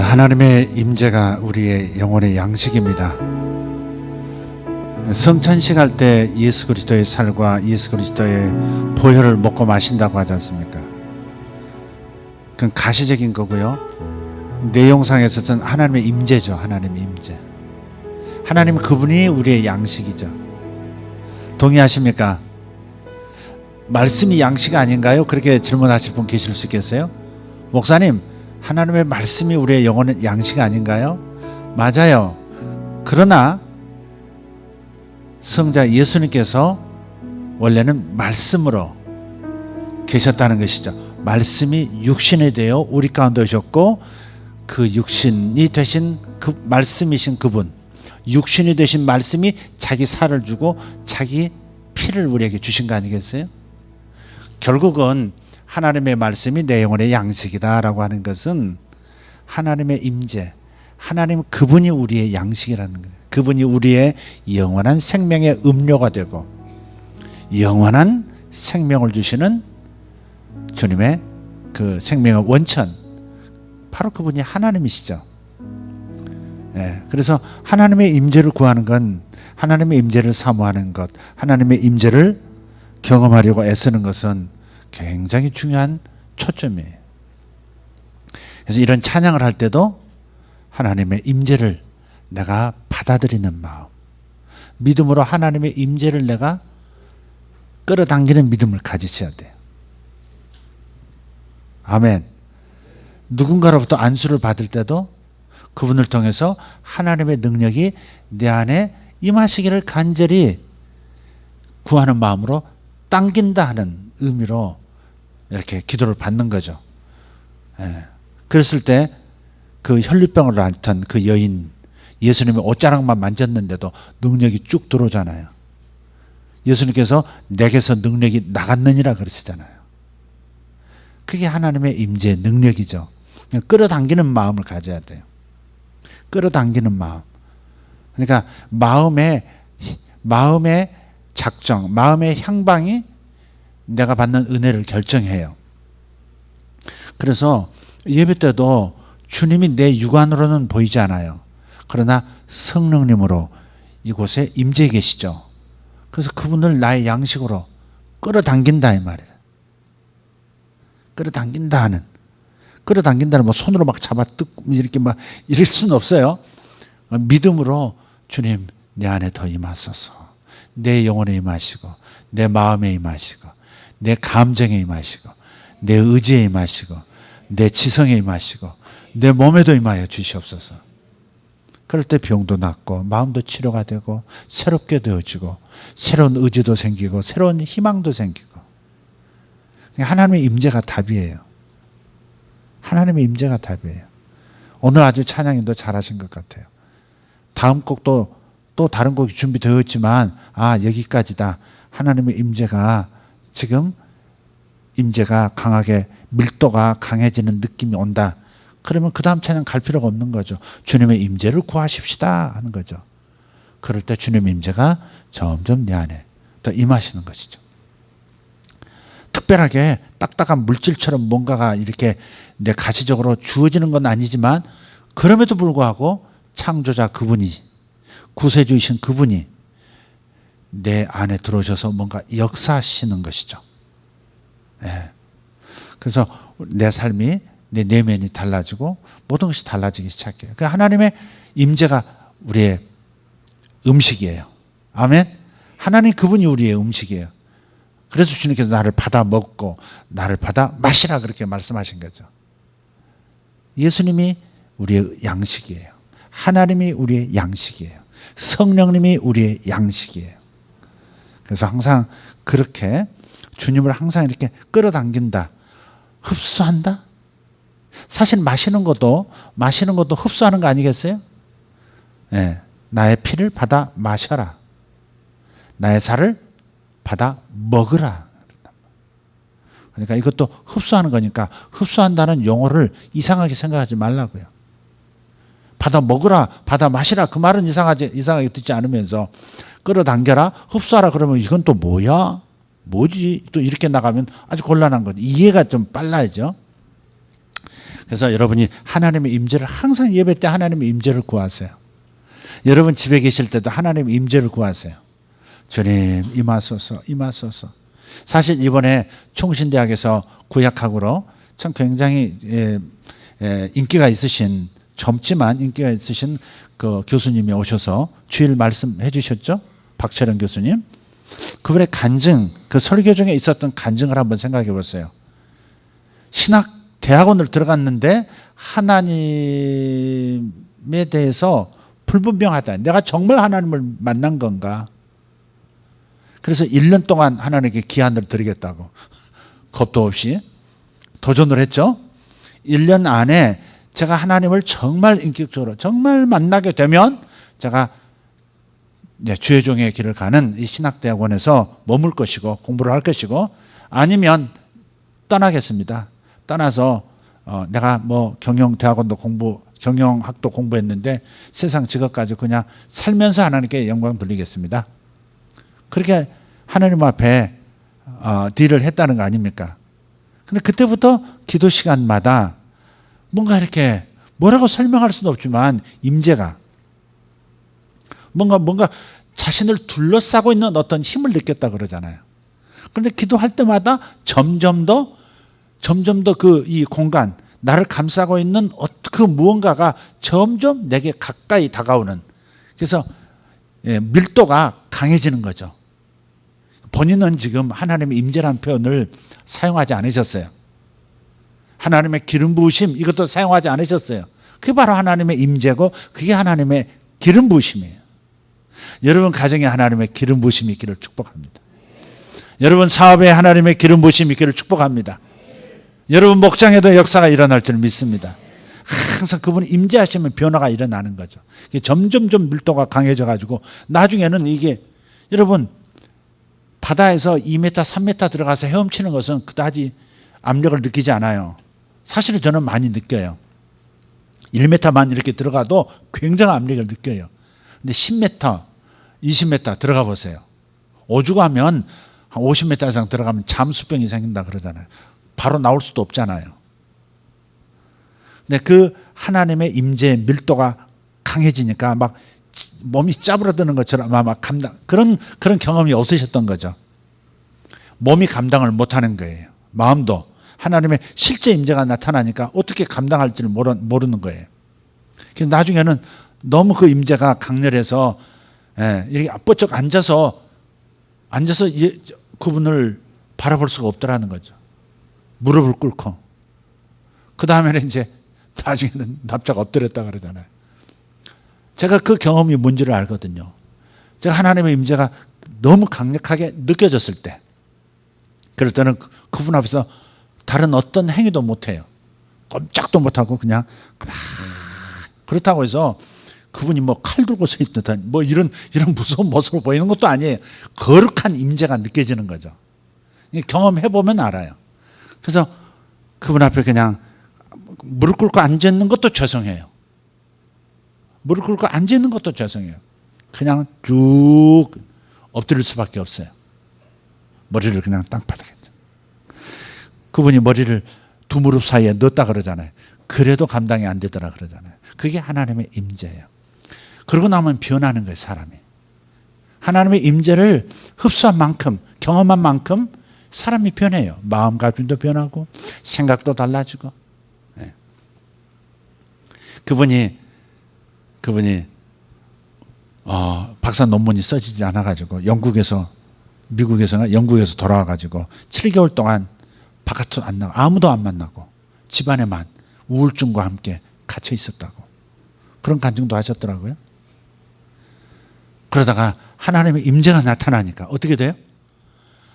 하나님의 임재가 우리의 영혼의 양식입니다. 성찬식 할 때 예수 그리스도의 살과 예수 그리스도의 보혈을 먹고 마신다고 하지 않습니까? 그건 가시적인 거고요. 내용상에서는 하나님의 임재죠. 하나님의 임재. 하나님 그분이 우리의 양식이죠. 동의하십니까? 말씀이 양식 아닌가요? 그렇게 질문하실 분 계실 수 있겠어요? 목사님, 하나님의 말씀이 우리의 영혼의 양식 아닌가요? 맞아요. 그러나 성자 예수님께서 원래는 말씀으로 계셨다는 것이죠. 말씀이 육신이 되어 우리 가운데 오셨고, 그 육신이 되신 그 말씀이신 그분, 육신이 되신 말씀이 자기 살을 주고 자기 피를 우리에게 주신 거 아니겠어요? 결국은 하나님의 말씀이 내 영혼의 양식이다라고 하는 것은 하나님의 임재, 하나님 그분이 우리의 양식이라는 거예요. 그분이 우리의 영원한 생명의 음료가 되고 영원한 생명을 주시는 주님의 그 생명의 원천, 바로 그분이 하나님이시죠. 그래서 하나님의 임재를 구하는 건, 하나님의 임재를 사모하는 것, 하나님의 임재를 경험하려고 애쓰는 것은 굉장히 중요한 초점이에요. 그래서 이런 찬양을 할 때도 하나님의 임재를 내가 받아들이는 마음, 믿음으로 하나님의 임재를 내가 끌어당기는 믿음을 가지셔야 돼요. 아멘. 누군가로부터 안수를 받을 때도 그분을 통해서 하나님의 능력이 내 안에 임하시기를 간절히 구하는 마음으로 당긴다 하는 의미로 이렇게 기도를 받는 거죠. 그랬을 때 그 혈류병을 앓던 그 여인, 예수님의 옷자락만 만졌는데도 능력이 쭉 들어오잖아요. 예수님께서 내게서 능력이 나갔느니라 그러시잖아요. 그게 하나님의 임재의 능력이죠. 그냥 끌어당기는 마음을 가져야 돼요. 끌어당기는 마음. 그러니까 마음의 작정, 마음의 향방이 내가 받는 은혜를 결정해요. 그래서 예배 때도 주님이 내 육안으로는 보이지 않아요. 그러나 성령님으로 이곳에 임재해 계시죠. 그래서 그분을 나의 양식으로 끌어당긴다 이 말이에요. 끌어당긴다는 뭐 손으로 막 잡아 뜯고 이렇게 막 이럴 수는 없어요. 믿음으로 주님 내 안에 더 임하소서. 내 영혼에 임하시고 내 마음에 임하시고 내 감정에 임하시고 내 의지에 임하시고 내 지성에 임하시고 내 몸에도 임하여 주시옵소서. 그럴 때 병도 낫고 마음도 치료가 되고 새롭게 되어지고 새로운 의지도 생기고 새로운 희망도 생기고. 하나님의 임재가 답이에요. 하나님의 임재가 답이에요. 오늘 아주 찬양인도 잘하신 것 같아요. 다음 곡도 또 다른 곡이 준비되어 있지만 여기까지다. 하나님의 임재가 지금 임재가 강하게 밀도가 강해지는 느낌이 온다. 그러면 그 다음 찬양 갈 필요가 없는 거죠. 주님의 임재를 구하십시다 하는 거죠. 그럴 때 주님의 임재가 점점 내 안에 더 임하시는 것이죠. 특별하게 딱딱한 물질처럼 뭔가가 이렇게 내 가시적으로 주어지는 건 아니지만 그럼에도 불구하고 창조자 그분이, 구세주이신 그분이 내 안에 들어오셔서 뭔가 역사하시는 것이죠. 그래서 내 삶이, 내 내면이 달라지고 모든 것이 달라지기 시작해요. 그러니까 하나님의 임재가 우리의 음식이에요. 아멘. 하나님 그분이 우리의 음식이에요. 그래서 주님께서 나를 받아 먹고 나를 받아 마시라 그렇게 말씀하신 거죠. 예수님이 우리의 양식이에요. 하나님이 우리의 양식이에요. 성령님이 우리의 양식이에요. 그래서 항상 그렇게 주님을 항상 이렇게 끌어당긴다. 흡수한다? 사실 마시는 것도 흡수하는 거 아니겠어요? 나의 피를 받아 마셔라. 나의 살을 받아 먹으라. 그러니까 이것도 흡수하는 거니까 흡수한다는 용어를 이상하게 생각하지 말라고요. 받아 먹으라, 받아 마시라 그 말은 이상하게 듣지 않으면서 끌어당겨라, 흡수하라 그러면 이건 또 뭐야? 뭐지? 또 이렇게 나가면 아주 곤란한 거죠. 이해가 좀 빨라야죠. 그래서 여러분이 하나님의 임재를 항상 예배 때 하나님의 임재를 구하세요. 여러분 집에 계실 때도 하나님의 임재를 구하세요. 주님 임하소서 임하소서. 사실 이번에 총신대학에서 구약학으로 참 굉장히 인기가 있으신, 젊지만 인기가 있으신 그 교수님이 오셔서 주일 말씀해 주셨죠. 박철영 교수님. 그분의 간증, 그 설교 중에 있었던 간증을 한번 생각해 보세요. 신학 대학원을 들어갔는데 하나님에 대해서 불분명하다. 내가 정말 하나님을 만난 건가? 그래서 1년 동안 하나님께 기한을 드리겠다고 겁도 없이 도전을 했죠. 1년 안에 제가 하나님을 정말 인격적으로 정말 만나게 되면 제가 주의 종의 길을 가는 이 신학대학원에서 머물 것이고 공부를 할 것이고, 아니면 떠나겠습니다. 떠나서 내가 뭐 경영대학원도 경영학도 공부했는데 세상 직업까지 그냥 살면서 하나님께 영광 돌리겠습니다. 그렇게 하나님 앞에 딜을 했다는 거 아닙니까? 근데 그때부터 기도 시간마다 뭔가 이렇게 뭐라고 설명할 수는 없지만 임재가 뭔가 자신을 둘러싸고 있는 어떤 힘을 느꼈다 그러잖아요. 그런데 기도할 때마다 점점 더 그 이 공간, 나를 감싸고 있는 그 무언가가 점점 내게 가까이 다가오는, 그래서 밀도가 강해지는 거죠. 본인은 지금 하나님의 임재라는 표현을 사용하지 않으셨어요. 하나님의 기름 부으심 이것도 사용하지 않으셨어요. 그게 바로 하나님의 임재고 그게 하나님의 기름 부으심이에요. 여러분 가정에 하나님의 기름 부으심이 있기를 축복합니다. 여러분 사업에 하나님의 기름 부으심이 있기를 축복합니다. 여러분 목장에도 역사가 일어날 줄 믿습니다. 항상 그분이 임재하시면 변화가 일어나는 거죠. 점점 밀도가 강해져 가지고 나중에는 이게, 여러분 바다에서 2m, 3m 들어가서 헤엄치는 것은 그다지 압력을 느끼지 않아요. 사실은 저는 많이 느껴요. 1m만 이렇게 들어가도 굉장한 압력을 느껴요. 근데 10m, 20m 들어가 보세요. 오죽하면 한 50m 이상 들어가면 잠수병이 생긴다 그러잖아요. 바로 나올 수도 없잖아요. 근데 그 하나님의 임재의 밀도가 강해지니까 막 몸이 짜부러드는 것처럼 막 그런 경험이 없으셨던 거죠. 몸이 감당을 못하는 거예요. 마음도 하나님의 실제 임재가 나타나니까 어떻게 감당할지를 모르는 거예요. 그래서 나중에는 너무 그 임재가 강렬해서 이렇게 뻗쩍 앉아서 그분을 바라볼 수가 없더라는 거죠. 무릎을 꿇고. 그 다음에는 이제 나중에는 납작 엎드렸다 그러잖아요. 제가 그 경험이 뭔지를 알거든요. 제가 하나님의 임재가 너무 강력하게 느껴졌을 때, 그럴 때는 그분 앞에서 다른 어떤 행위도 못해요. 꼼짝도 못하고 그냥 그렇다고 해서 그분이 뭐 칼 들고 서 있듯한 뭐 이런 무서운 모습을 보이는 것도 아니에요. 거룩한 임재가 느껴지는 거죠. 경험해 보면 알아요. 그래서 그분 앞에 그냥 무릎 꿇고 앉아 있는 것도 죄송해요. 무릎 꿇고 앉아 있는 것도 죄송해요. 그냥 쭉 엎드릴 수밖에 없어요. 머리를 그냥 땅바닥에. 그분이 머리를 두 무릎 사이에 넣었다 그러잖아요. 그래도 감당이 안 되더라 그러잖아요. 그게 하나님의 임재예요. 그러고 나면 변하는 거예요, 사람이. 하나님의 임재를 흡수한 만큼, 경험한 만큼 사람이 변해요. 마음가짐도 변하고 생각도 달라지고. 네. 그분이 박사 논문이 써지지 않아 가지고 미국에서 돌아와 가지고 7개월 동안 바깥으로 안 나가고 아무도 안 만나고 집안에만 우울증과 함께 갇혀 있었다고, 그런 간증도 하셨더라고요. 그러다가 하나님의 임재가 나타나니까 어떻게 돼요?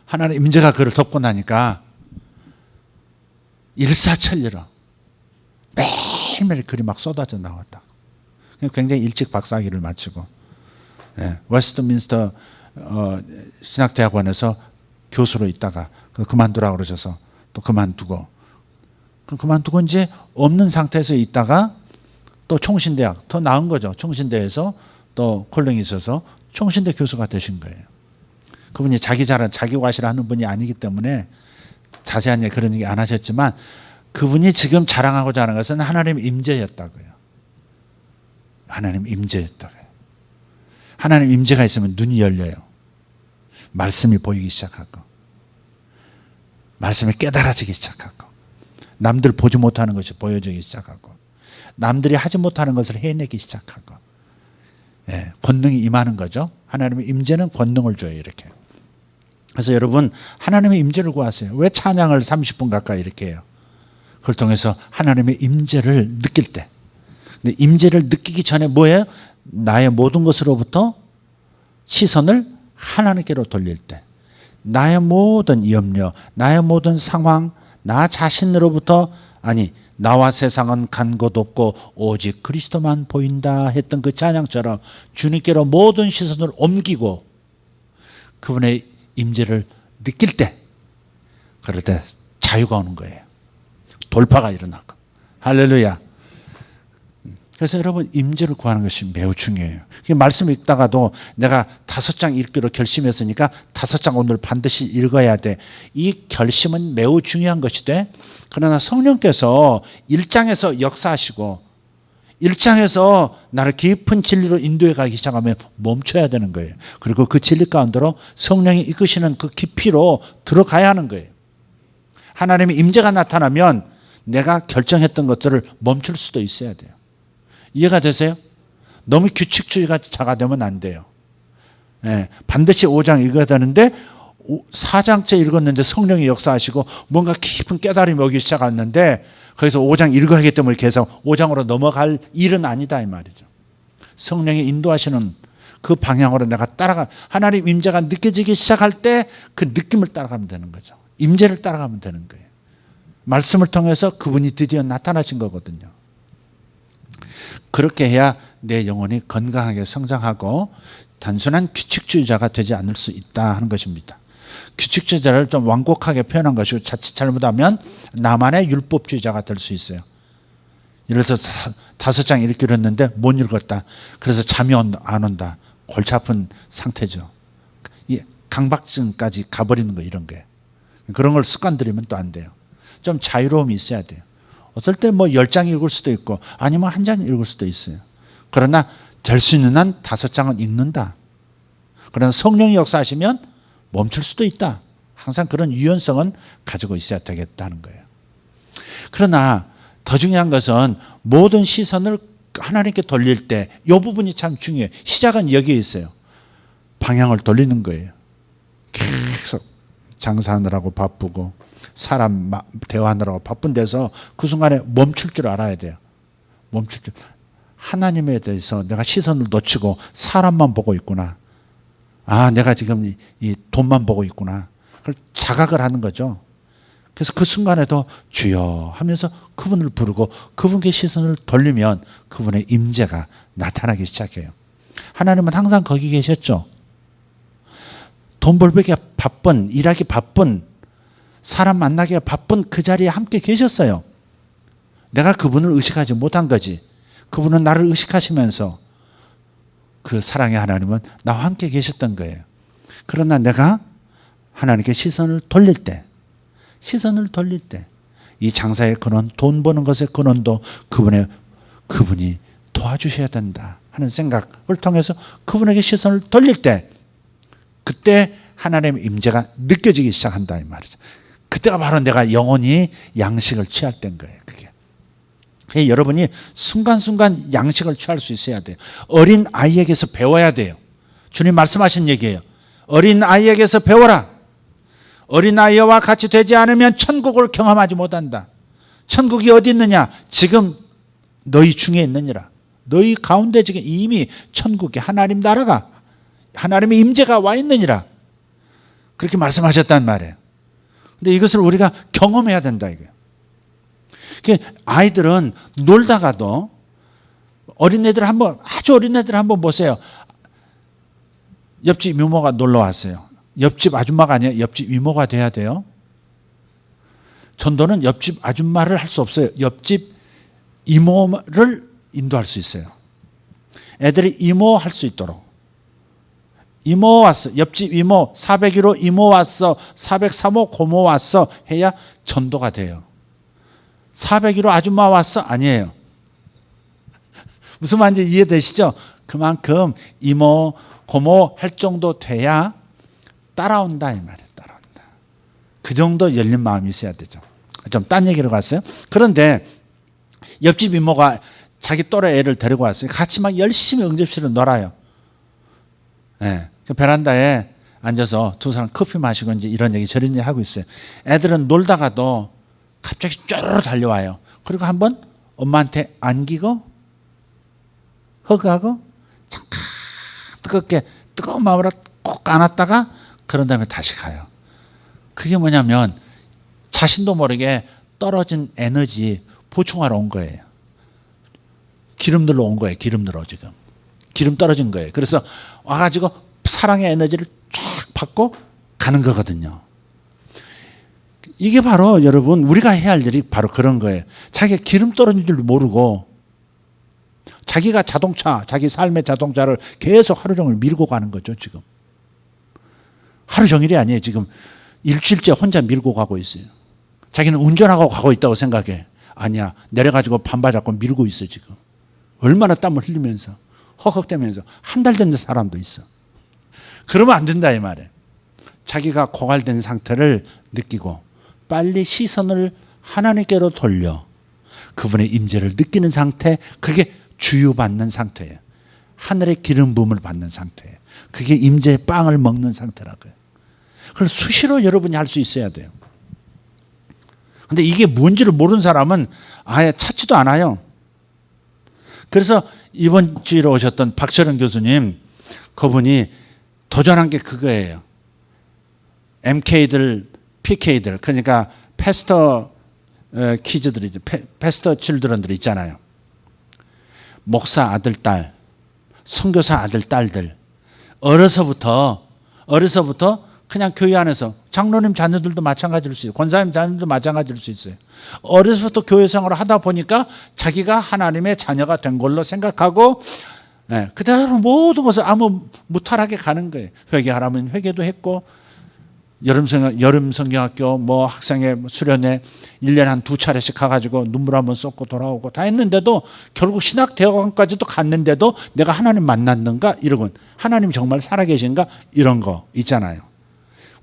하나님의 임재가 그를 덮고 나니까 일사천리로 매일매일 글이 막 쏟아져 나왔다고. 굉장히 일찍 박사학위를 마치고 웨스트민스터 신학대학원에서 교수로 있다가 그만두라고 그러셔서 또 그만두고 이제 없는 상태에서 있다가 또 총신대학, 더 나은 거죠. 총신대에서 또 콜링이 있어서 총신대 교수가 되신 거예요. 그분이 자기 과시를 하는 분이 아니기 때문에 자세한 그런 얘기 안 하셨지만 그분이 지금 자랑하고자 하는 것은 하나님의 임재였다고요. 하나님 임재였다고요. 하나님 임재가 있으면 눈이 열려요. 말씀이 보이기 시작하고, 말씀이 깨달아지기 시작하고, 남들 보지 못하는 것이 보여지기 시작하고, 남들이 하지 못하는 것을 해내기 시작하고, 예, 권능이 임하는 거죠. 하나님의 임재는 권능을 줘요. 이렇게. 그래서 여러분, 하나님의 임재를 구하세요. 왜 찬양을 30분 가까이 이렇게 해요? 그걸 통해서 하나님의 임재를 느낄 때, 근데 임재를 느끼기 전에 뭐예요? 나의 모든 것으로부터 시선을 하나님께로 돌릴 때, 나의 모든 염려, 나의 모든 상황, 나 자신으로부터, 아니 나와 세상은 간 곳 없고 오직 그리스도만 보인다 했던 그 찬양처럼 주님께로 모든 시선을 옮기고 그분의 임재를 느낄 때, 그럴 때 자유가 오는 거예요. 돌파가 일어나고. 할렐루야. 그래서 여러분, 임재를 구하는 것이 매우 중요해요. 말씀 읽다가도 내가 5장 읽기로 결심했으니까 5장 오늘 반드시 읽어야 돼. 이 결심은 매우 중요한 것이 돼. 그러나 성령께서 1장에서 역사하시고 1장에서 나를 깊은 진리로 인도해 가기 시작하면 멈춰야 되는 거예요. 그리고 그 진리 가운데로 성령이 이끄시는 그 깊이로 들어가야 하는 거예요. 하나님의 임재가 나타나면 내가 결정했던 것들을 멈출 수도 있어야 돼요. 이해가 되세요? 너무 규칙주의자가 되면 안 돼요. 예, 반드시 5장 읽어야 되는데 4장째 읽었는데 성령이 역사하시고 뭔가 깊은 깨달음이 오기 시작했는데 거기서 5장 읽어야기 때문에 계속 5장으로 넘어갈 일은 아니다 이 말이죠. 성령이 인도하시는 그 방향으로 내가 따라가, 하나님 임재가 느껴지기 시작할 때 그 느낌을 따라가면 되는 거죠. 임재를 따라가면 되는 거예요. 말씀을 통해서 그분이 드디어 나타나신 거거든요. 그렇게 해야 내 영혼이 건강하게 성장하고 단순한 규칙주의자가 되지 않을 수 있다 하는 것입니다. 규칙주의자를 좀 완곡하게 표현한 것이고 자칫 잘못하면 나만의 율법주의자가 될 수 있어요. 예를 들어서 5장 읽기로 했는데 못 읽었다. 그래서 잠이 안 온다. 골치 아픈 상태죠. 강박증까지 가버리는 거, 이런 게. 그런 걸 습관 들이면 또 안 돼요. 좀 자유로움이 있어야 돼요. 어떨 때 뭐 10장 읽을 수도 있고 아니면 1장 읽을 수도 있어요. 그러나 될 수 있는 한 5장은 읽는다. 그러나 성령이 역사하시면 멈출 수도 있다. 항상 그런 유연성은 가지고 있어야 되겠다는 거예요. 그러나 더 중요한 것은 모든 시선을 하나님께 돌릴 때 이 부분이 참 중요해요. 시작은 여기에 있어요. 방향을 돌리는 거예요. 계속 장사하느라고 바쁘고 사람 대화하느라고 바쁜 데서 그 순간에 멈출 줄 알아야 돼요. 멈출 줄. 하나님에 대해서 내가 시선을 놓치고 사람만 보고 있구나. 아, 내가 지금 이 돈만 보고 있구나. 그걸 자각을 하는 거죠. 그래서 그 순간에도 주여 하면서 그분을 부르고 그분께 시선을 돌리면 그분의 임재가 나타나기 시작해요. 하나님은 항상 거기 계셨죠. 돈 벌기가 바쁜, 일하기 바쁜, 사람 만나기가 바쁜 그 자리에 함께 계셨어요. 내가 그분을 의식하지 못한 거지. 그분은 나를 의식하시면서 그 사랑의 하나님은 나와 함께 계셨던 거예요. 그러나 내가 하나님께 시선을 돌릴 때, 이 장사의 근원, 돈 버는 것의 근원도 그분이 도와주셔야 된다 하는 생각을 통해서 그분에게 시선을 돌릴 때, 그때 하나님의 임재가 느껴지기 시작한다 이 말이죠. 그때가 바로 내가 영원히 양식을 취할 때인 거예요. 그게. 여러분이 순간순간 양식을 취할 수 있어야 돼요. 어린 아이에게서 배워야 돼요. 주님 말씀하신 얘기예요. 어린 아이에게서 배워라. 어린 아이와 같이 되지 않으면 천국을 경험하지 못한다. 천국이 어디 있느냐? 지금 너희 중에 있느니라. 너희 가운데 지금 이미 천국에 하나님 나라가, 하나님의 임재가 와 있느니라. 그렇게 말씀하셨단 말이에요. 근데 이것을 우리가 경험해야 된다 이거예요. 아이들은 놀다가도 아주 어린애들 한번 보세요. 옆집 이모가 놀러 왔어요. 옆집 아줌마가 아니라 옆집 이모가 돼야 돼요. 전도는 옆집 아줌마를 할 수 없어요. 옆집 이모를 인도할 수 있어요. 애들이 이모 할 수 있도록. 이모 왔어. 옆집 이모, 401호 이모 왔어. 403호 고모 왔어. 해야 전도가 돼요. 401호 아줌마 왔어? 아니에요. 무슨 말인지 이해되시죠? 그만큼 이모, 고모 할 정도 돼야 따라온다 이 말이에요. 따라온다. 그 정도 열린 마음이 있어야 되죠. 좀 딴 얘기로 갔어요. 그런데 옆집 이모가 자기 또래 애를 데리고 왔어요. 같이 막 열심히 응접실로 놀아요. 네. 그 베란다에 앉아서 두 사람 커피 마시고 이제 이런 얘기 저런 얘기 하고 있어요. 애들은 놀다가도 갑자기 쪼르르 달려와요. 그리고 한번 엄마한테 안기고 허그하고 잠깐 뜨겁게 뜨거운 마음으로 꼭 안았다가 그런 다음에 다시 가요. 그게 뭐냐면 자신도 모르게 떨어진 에너지 보충하러 온 거예요. 기름 들러 온 거예요. 기름 들어 지금. 기름 떨어진 거예요. 그래서 와가지고 사랑의 에너지를 쫙 받고 가는 거거든요. 이게 바로 여러분 우리가 해야 할 일이 바로 그런 거예요. 자기가 기름 떨어진 줄 모르고 자기가 자동차, 자기 삶의 자동차를 계속 하루 종일 밀고 가는 거죠. 지금. 하루 종일이 아니에요. 지금 일주일째 혼자 밀고 가고 있어요. 자기는 운전하고 가고 있다고 생각해. 아니야. 내려가지고 반바잡고 밀고 있어 지금. 얼마나 땀을 흘리면서 허걱대면서 한 달 된 사람도 있어. 그러면 안 된다 이 말이에요. 자기가 고갈된 상태를 느끼고 빨리 시선을 하나님께로 돌려 그분의 임재를 느끼는 상태, 그게 주유받는 상태예요. 하늘의 기름 부음을 받는 상태예요. 그게 임재의 빵을 먹는 상태라고요. 그걸 수시로 여러분이 할 수 있어야 돼요. 근데 이게 뭔지를 모르는 사람은 아예 찾지도 않아요. 그래서 이번 주에 오셨던 박철원 교수님, 그분이 도전한 게 그거예요. MK들, PK들, 그러니까 패스터 키즈들이, 패스터 칠드런들 있잖아요. 목사 아들, 딸, 선교사 아들, 딸들. 어려서부터 그냥 교회 안에서 장로님 자녀들도 마찬가지일 수 있어요. 권사님 자녀들도 마찬가지일 수 있어요. 어려서부터 교회 생활을 하다 보니까 자기가 하나님의 자녀가 된 걸로 생각하고 그대로 모든 것을 아무 무탈하게 가는 거예요. 회개하라면 회개도 했고 여름 성경학교 뭐 학생회 수련회 1년에 한 2차례씩 가가지고 눈물 한번 쏟고 돌아오고 다 했는데도 결국 신학대학원까지도 갔는데도 내가 하나님 만났는가 이러곤 하나님 정말 살아계신가 이런 거 있잖아요.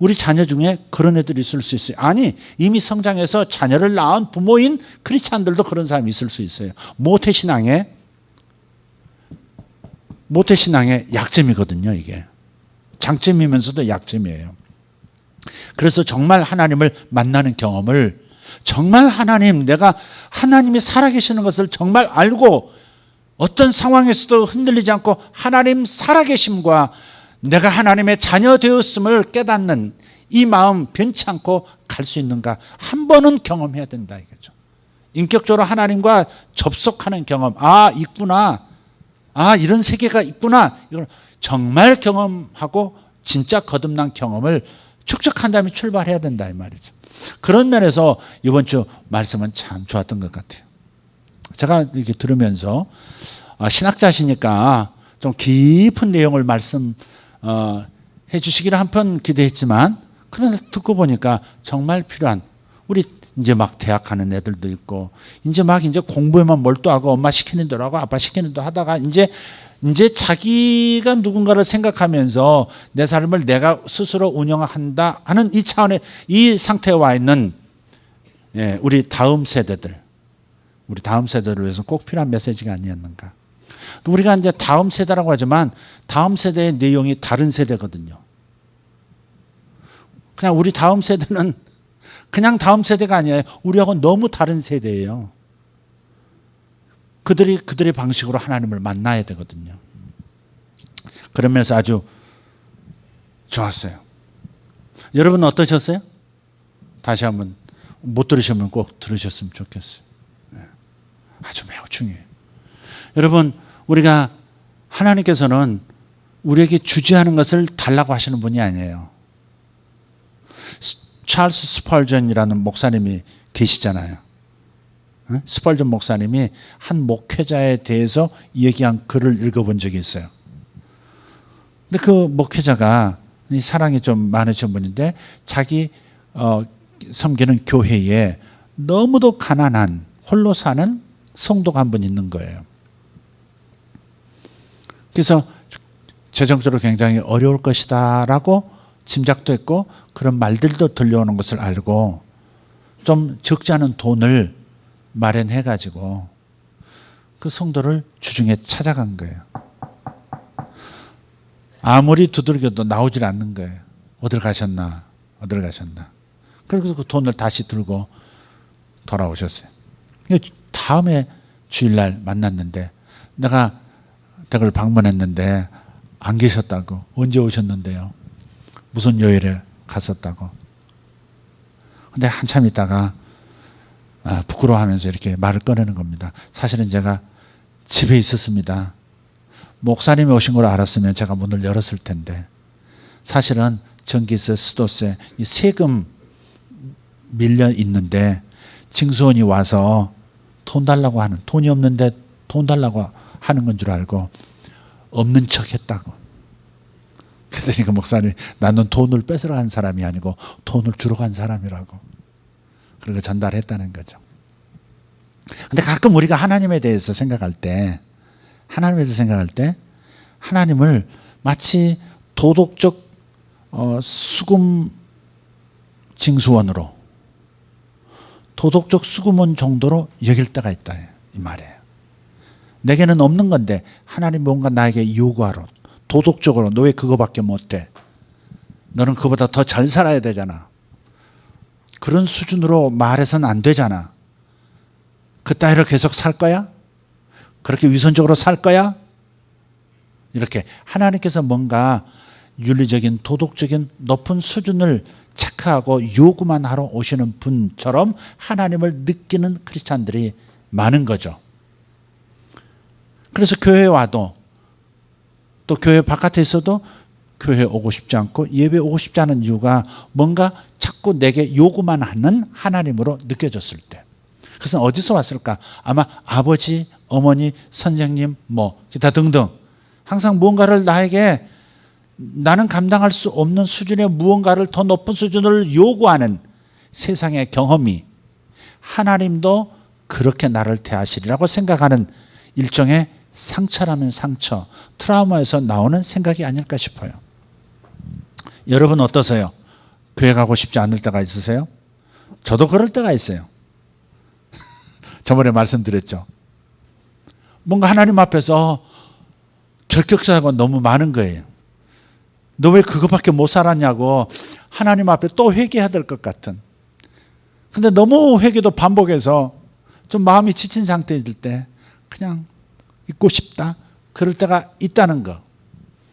우리 자녀 중에 그런 애들이 있을 수 있어요. 아니 이미 성장해서 자녀를 낳은 부모인 크리스찬들도 그런 사람이 있을 수 있어요. 모태신앙의 약점이거든요. 이게 장점이면서도 약점이에요. 그래서 정말 하나님을 만나는 경험을 정말 내가 하나님이 살아계시는 것을 정말 알고 어떤 상황에서도 흔들리지 않고 하나님 살아계심과 내가 하나님의 자녀 되었음을 깨닫는 이 마음 변치 않고 갈 수 있는가 한 번은 경험해야 된다 이거죠. 인격적으로 하나님과 접속하는 경험. 아 있구나. 아 이런 세계가 있구나. 이걸 정말 경험하고 진짜 거듭난 경험을 축적한 다음에 출발해야 된다 이 말이죠. 그런 면에서 이번 주 말씀은 참 좋았던 것 같아요. 제가 이렇게 들으면서 신학자시니까 좀 깊은 내용을 말씀해 주시기를 한편 기대했지만 그러나 듣고 보니까 정말 필요한 우리 이제 막 대학 가는 애들도 있고 이제 공부에만 몰두하고 엄마 시키는 대로 하고 아빠 시키는 대로 하다가 이제 자기가 누군가를 생각하면서 내 삶을 내가 스스로 운영한다 하는 이 차원의 이 상태에 와 있는 우리 다음 세대들을 위해서 꼭 필요한 메시지가 아니었는가. 우리가 이제 다음 세대라고 하지만 다음 세대의 내용이 다른 세대거든요. 그냥 우리 다음 세대는 그냥 다음 세대가 아니에요. 우리하고 너무 다른 세대예요. 그들의 방식으로 하나님을 만나야 되거든요. 그러면서 아주 좋았어요. 여러분 어떠셨어요? 다시 한번 못 들으시면 꼭 들으셨으면 좋겠어요. 아주 매우 중요해요. 여러분 우리가 하나님께서는 우리에게 주지하는 것을 달라고 하시는 분이 아니에요. 찰스 스펄전이라는 목사님이 계시잖아요. 스펄전 목사님이 한 목회자에 대해서 얘기한 글을 읽어본 적이 있어요. 근데 그 목회자가 사랑이 좀 많으신 분인데 자기 섬기는 교회에 너무도 가난한 홀로 사는 성도가 한 분 있는 거예요. 그래서 재정적으로 굉장히 어려울 것이다 라고 짐작도 했고 그런 말들도 들려오는 것을 알고 좀 적지 않은 돈을 마련해 가지고 그 성도를 주중에 찾아간 거예요. 아무리 두들겨도 나오질 않는 거예요. 어딜 가셨나 어딜 가셨나. 그래서 그 돈을 다시 들고 돌아오셨어요. 다음에 주일날 만났는데 내가 댁을 방문했는데 안 계셨다고. 언제 오셨는데요? 무슨 요일에 갔었다고. 근데 한참 있다가 부끄러워하면서 이렇게 말을 꺼내는 겁니다. 사실은 제가 집에 있었습니다. 목사님이 오신 걸 알았으면 제가 문을 열었을 텐데 사실은 전기세, 수도세, 이 세금 밀려 있는데 징수원이 와서 돈 달라고 하는, 돈이 없는데 돈 달라고 하는 건 줄 알고 없는 척 했다고. 그랬더니 그 목사님이 나는 돈을 뺏으러 간 사람이 아니고 돈을 주러 간 사람이라고. 그리고 전달했다는 거죠. 근데 가끔 우리가 하나님에 대해서 생각할 때 하나님을 마치 도덕적 수금 징수원으로, 도덕적 수금원 정도로 여길 때가 있다 이 말이에요. 내게는 없는 건데 하나님 뭔가 나에게 요구하러, 도덕적으로 너 왜 그거밖에 못해? 너는 그보다 더 잘 살아야 되잖아. 그런 수준으로 말해서는 안 되잖아. 그 따위로 계속 살 거야? 그렇게 위선적으로 살 거야? 이렇게 하나님께서 뭔가 윤리적인 도덕적인 높은 수준을 체크하고 요구만 하러 오시는 분처럼 하나님을 느끼는 크리스찬들이 많은 거죠. 그래서 교회에 와도 또 교회 바깥에 있어도 교회에 오고 싶지 않고 예배에 오고 싶지 않은 이유가 뭔가 자꾸 내게 요구만 하는 하나님으로 느껴졌을 때. 그것은 어디서 왔을까? 아마 아버지, 어머니, 선생님, 기타 등등 항상 무언가를 나에게 나는 감당할 수 없는 수준의 무언가를 더 높은 수준을 요구하는 세상의 경험이 하나님도 그렇게 나를 대하시리라고 생각하는 일종의 상처라면 상처, 트라우마에서 나오는 생각이 아닐까 싶어요. 여러분 어떠세요? 교회 가고 싶지 않을 때가 있으세요? 저도 그럴 때가 있어요. 저번에 말씀드렸죠. 뭔가 하나님 앞에서 결격사가 너무 많은 거예요. 너 왜 그거밖에 못 살았냐고 하나님 앞에 또 회개해야 될 것 같은. 근데 너무 회개도 반복해서 좀 마음이 지친 상태일 때 그냥 있고 싶다. 그럴 때가 있다는 거.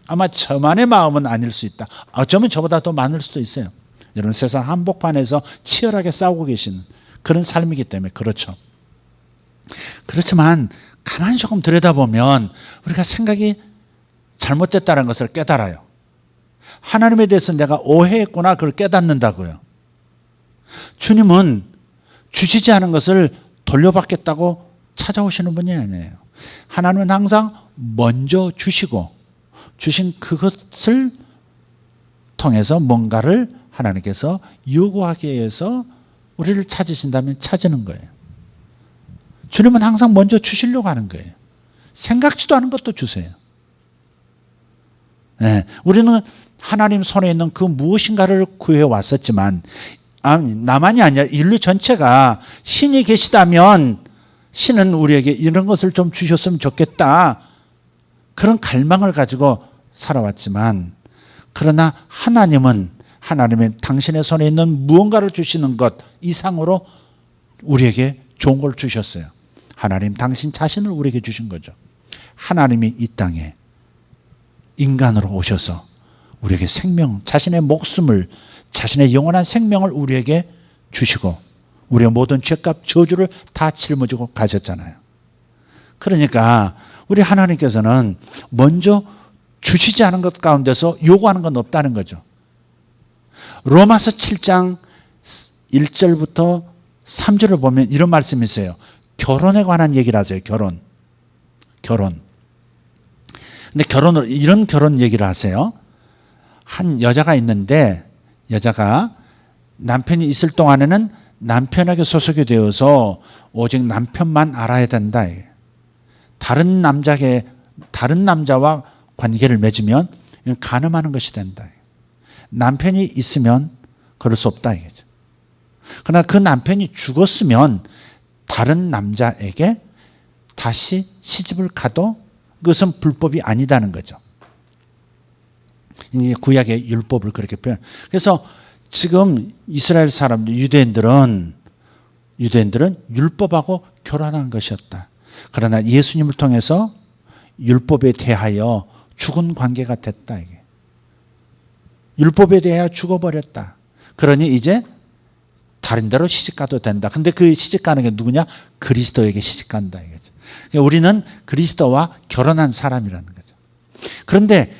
아마 저만의 마음은 아닐 수 있다. 어쩌면 저보다 더 많을 수도 있어요. 여러분 세상 한복판에서 치열하게 싸우고 계신 그런 삶이기 때문에 그렇죠. 그렇지만 가만히 조금 들여다보면 우리가 생각이 잘못됐다는 것을 깨달아요. 하나님에 대해서 내가 오해했구나 그걸 깨닫는다고요. 주님은 주시지 않은 것을 돌려받겠다고 찾아오시는 분이 아니에요. 하나님은 항상 먼저 주시고 주신 그것을 통해서 뭔가를 하나님께서 요구하기 위해서 우리를 찾으신다면 찾는 거예요. 주님은 항상 먼저 주시려고 하는 거예요. 생각지도 않은 것도 주세요. 네, 우리는 하나님 손에 있는 그 무엇인가를 구해 왔었지만 나만이 아니라 인류 전체가 신이 계시다면 신은 우리에게 이런 것을 좀 주셨으면 좋겠다. 그런 갈망을 가지고 살아왔지만 그러나 하나님은 하나님의 당신의 손에 있는 무언가를 주시는 것 이상으로 우리에게 좋은 걸 주셨어요. 하나님 당신 자신을 우리에게 주신 거죠. 하나님이 이 땅에 인간으로 오셔서 우리에게 생명, 자신의 목숨을, 자신의 영원한 생명을 우리에게 주시고 우리의 모든 죄값 저주를 다 짊어지고 가셨잖아요. 그러니까 우리 하나님께서는 먼저 주시지 않은 것 가운데서 요구하는 건 없다는 거죠. 로마서 7장 1절부터 3절을 보면 이런 말씀이 있어요. 결혼에 관한 얘기를 하세요. 결혼. 근데 이런 결혼 얘기를 하세요. 한 여자가 있는데 여자가 남편이 있을 동안에는 남편에게 소속이 되어서 오직 남편만 알아야 된다. 다른 남자와 관계를 맺으면 이건 간음하는 것이 된다. 남편이 있으면 그럴 수 없다 이거죠. 그러나 그 남편이 죽었으면 다른 남자에게 다시 시집을 가도 그것은 불법이 아니다는 거죠. 이게 구약의 율법을 그렇게 표현. 그래서 지금 이스라엘 사람들, 유대인들은 율법하고 결혼한 것이었다. 그러나 예수님을 통해서 율법에 대하여 죽은 관계가 됐다. 이게. 율법에 대하여 죽어버렸다. 그러니 이제 다른 데로 시집가도 된다. 근데 그 시집가는 게 누구냐? 그리스도에게 시집간다 이거죠. 그러니까 우리는 그리스도와 결혼한 사람이라는 거죠. 그런데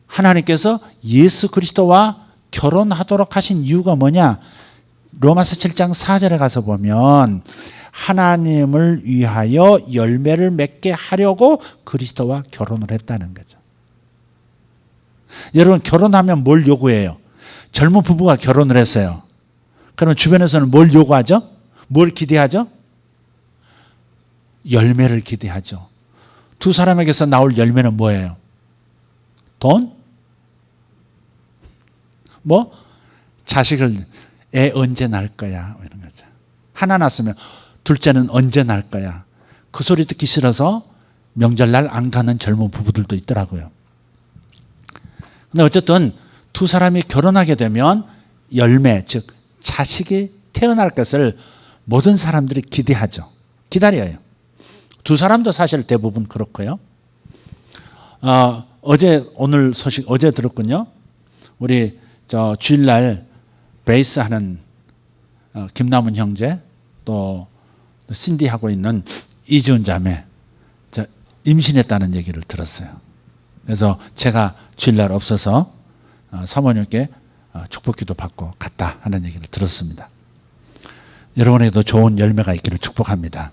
하나님께서 예수 그리스도와 결혼하도록 하신 이유가 뭐냐? 로마서 7장 4절에 가서 보면 하나님을 위하여 열매를 맺게 하려고 그리스도와 결혼을 했다는 거죠. 여러분 결혼하면 뭘 요구해요? 젊은 부부가 결혼을 했어요. 그러면 주변에서는 뭘 요구하죠? 뭘 기대하죠? 열매를 기대하죠. 두 사람에게서 나올 열매는 뭐예요? 돈? 뭐? 자식을 애 언제 낳을 거야? 이런 거죠. 하나 낳았으면 둘째는 언제 낳을 거야? 그 소리 듣기 싫어서 명절날 안 가는 젊은 부부들도 있더라고요. 근데 어쨌든 두 사람이 결혼하게 되면 열매, 즉 자식이 태어날 것을 모든 사람들이 기대하죠. 기다려요. 두 사람도 사실 대부분 그렇고요. 오늘 소식 어제 들었군요. 우리 주일날 베이스 하는 김남은 형제 또 신디 하고 있는 이지훈 자매 임신했다는 얘기를 들었어요. 그래서 제가 주일날 없어서 사모님께 축복기도 받고 갔다 하는 얘기를 들었습니다. 여러분에게도 좋은 열매가 있기를 축복합니다.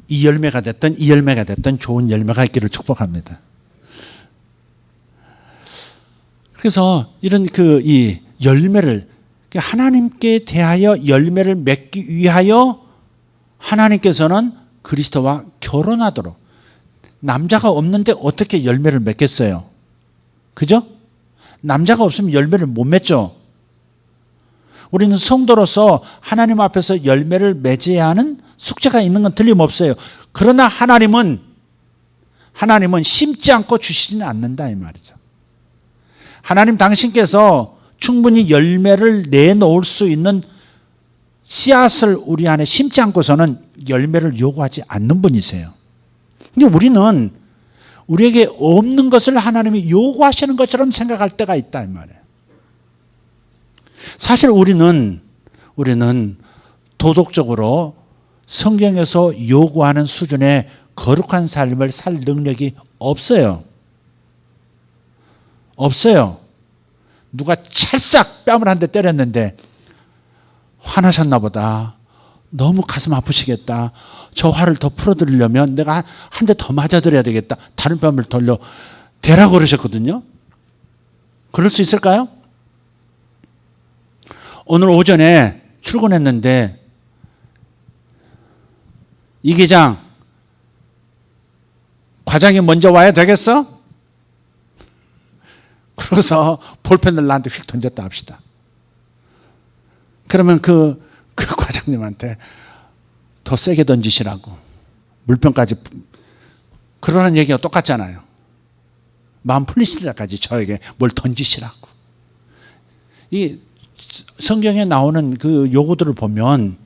이 열매가 됐든 좋은 열매가 있기를 축복합니다. 그래서 이런 이 열매를 하나님께 대하여 열매를 맺기 위하여 하나님께서는 그리스도와 결혼하도록 남자가 없는데 어떻게 열매를 맺겠어요? 그죠? 남자가 없으면 열매를 못 맺죠. 우리는 성도로서 하나님 앞에서 열매를 맺어야 하는 숙제가 있는 건 틀림없어요. 그러나 하나님은 심지 않고 주시지는 않는다 이 말이죠. 하나님 당신께서 충분히 열매를 내놓을 수 있는 씨앗을 우리 안에 심지 않고서는 열매를 요구하지 않는 분이세요. 근데 우리는 우리에게 없는 것을 하나님이 요구하시는 것처럼 생각할 때가 있다 이 말이에요. 사실 우리는 도덕적으로 성경에서 요구하는 수준의 거룩한 삶을 살 능력이 없어요. 없어요. 누가 찰싹 뺨을 한 대 때렸는데 화나셨나 보다. 너무 가슴 아프시겠다. 저 화를 더 풀어드리려면 내가 한 대 더 맞아드려야 되겠다. 다른 뺨을 돌려 대라고 그러셨거든요. 그럴 수 있을까요? 오늘 오전에 출근했는데 이 기장 과장이 먼저 와야 되겠어? 그래서 볼펜을 나한테 휙 던졌다 합시다. 그러면 그 과장님한테 더 세게 던지시라고 물병까지 그러는 얘기가 똑같잖아요. 마음 풀리실 때까지 저에게 뭘 던지시라고. 이 성경에 나오는 그 요구들을 보면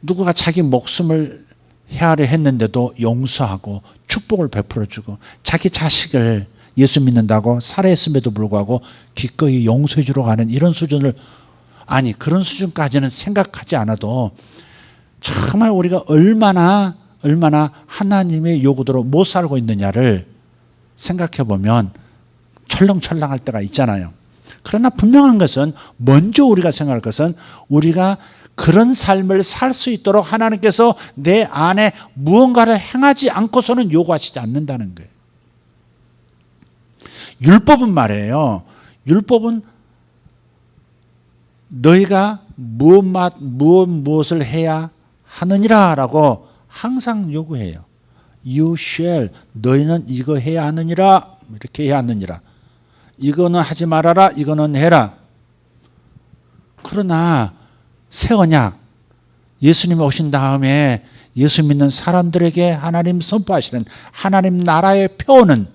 누구가 자기 목숨을 헤아려 했는데도 용서하고 축복을 베풀어주고 자기 자식을 예수 믿는다고 살해했음에도 불구하고 기꺼이 용서해 주러 가는 이런 수준을 그런 수준까지는 생각하지 않아도 정말 우리가 얼마나 하나님의 요구대로 못 살고 있느냐를 생각해 보면 철렁철렁할 때가 있잖아요. 그러나 분명한 것은 먼저 우리가 생각할 것은 우리가 그런 삶을 살 수 있도록 하나님께서 내 안에 무언가를 행하지 않고서는 요구하시지 않는다는 거예요. 율법은 말이에요. 율법은 너희가 무엇을 해야 하느니라 라고 항상 요구해요. You shall, 너희는 이거 해야 하느니라, 이렇게 해야 하느니라. 이거는 하지 말아라, 이거는 해라. 그러나 새 언약, 예수님이 오신 다음에 예수 믿는 사람들에게 하나님 선포하시는 하나님 나라의 표어는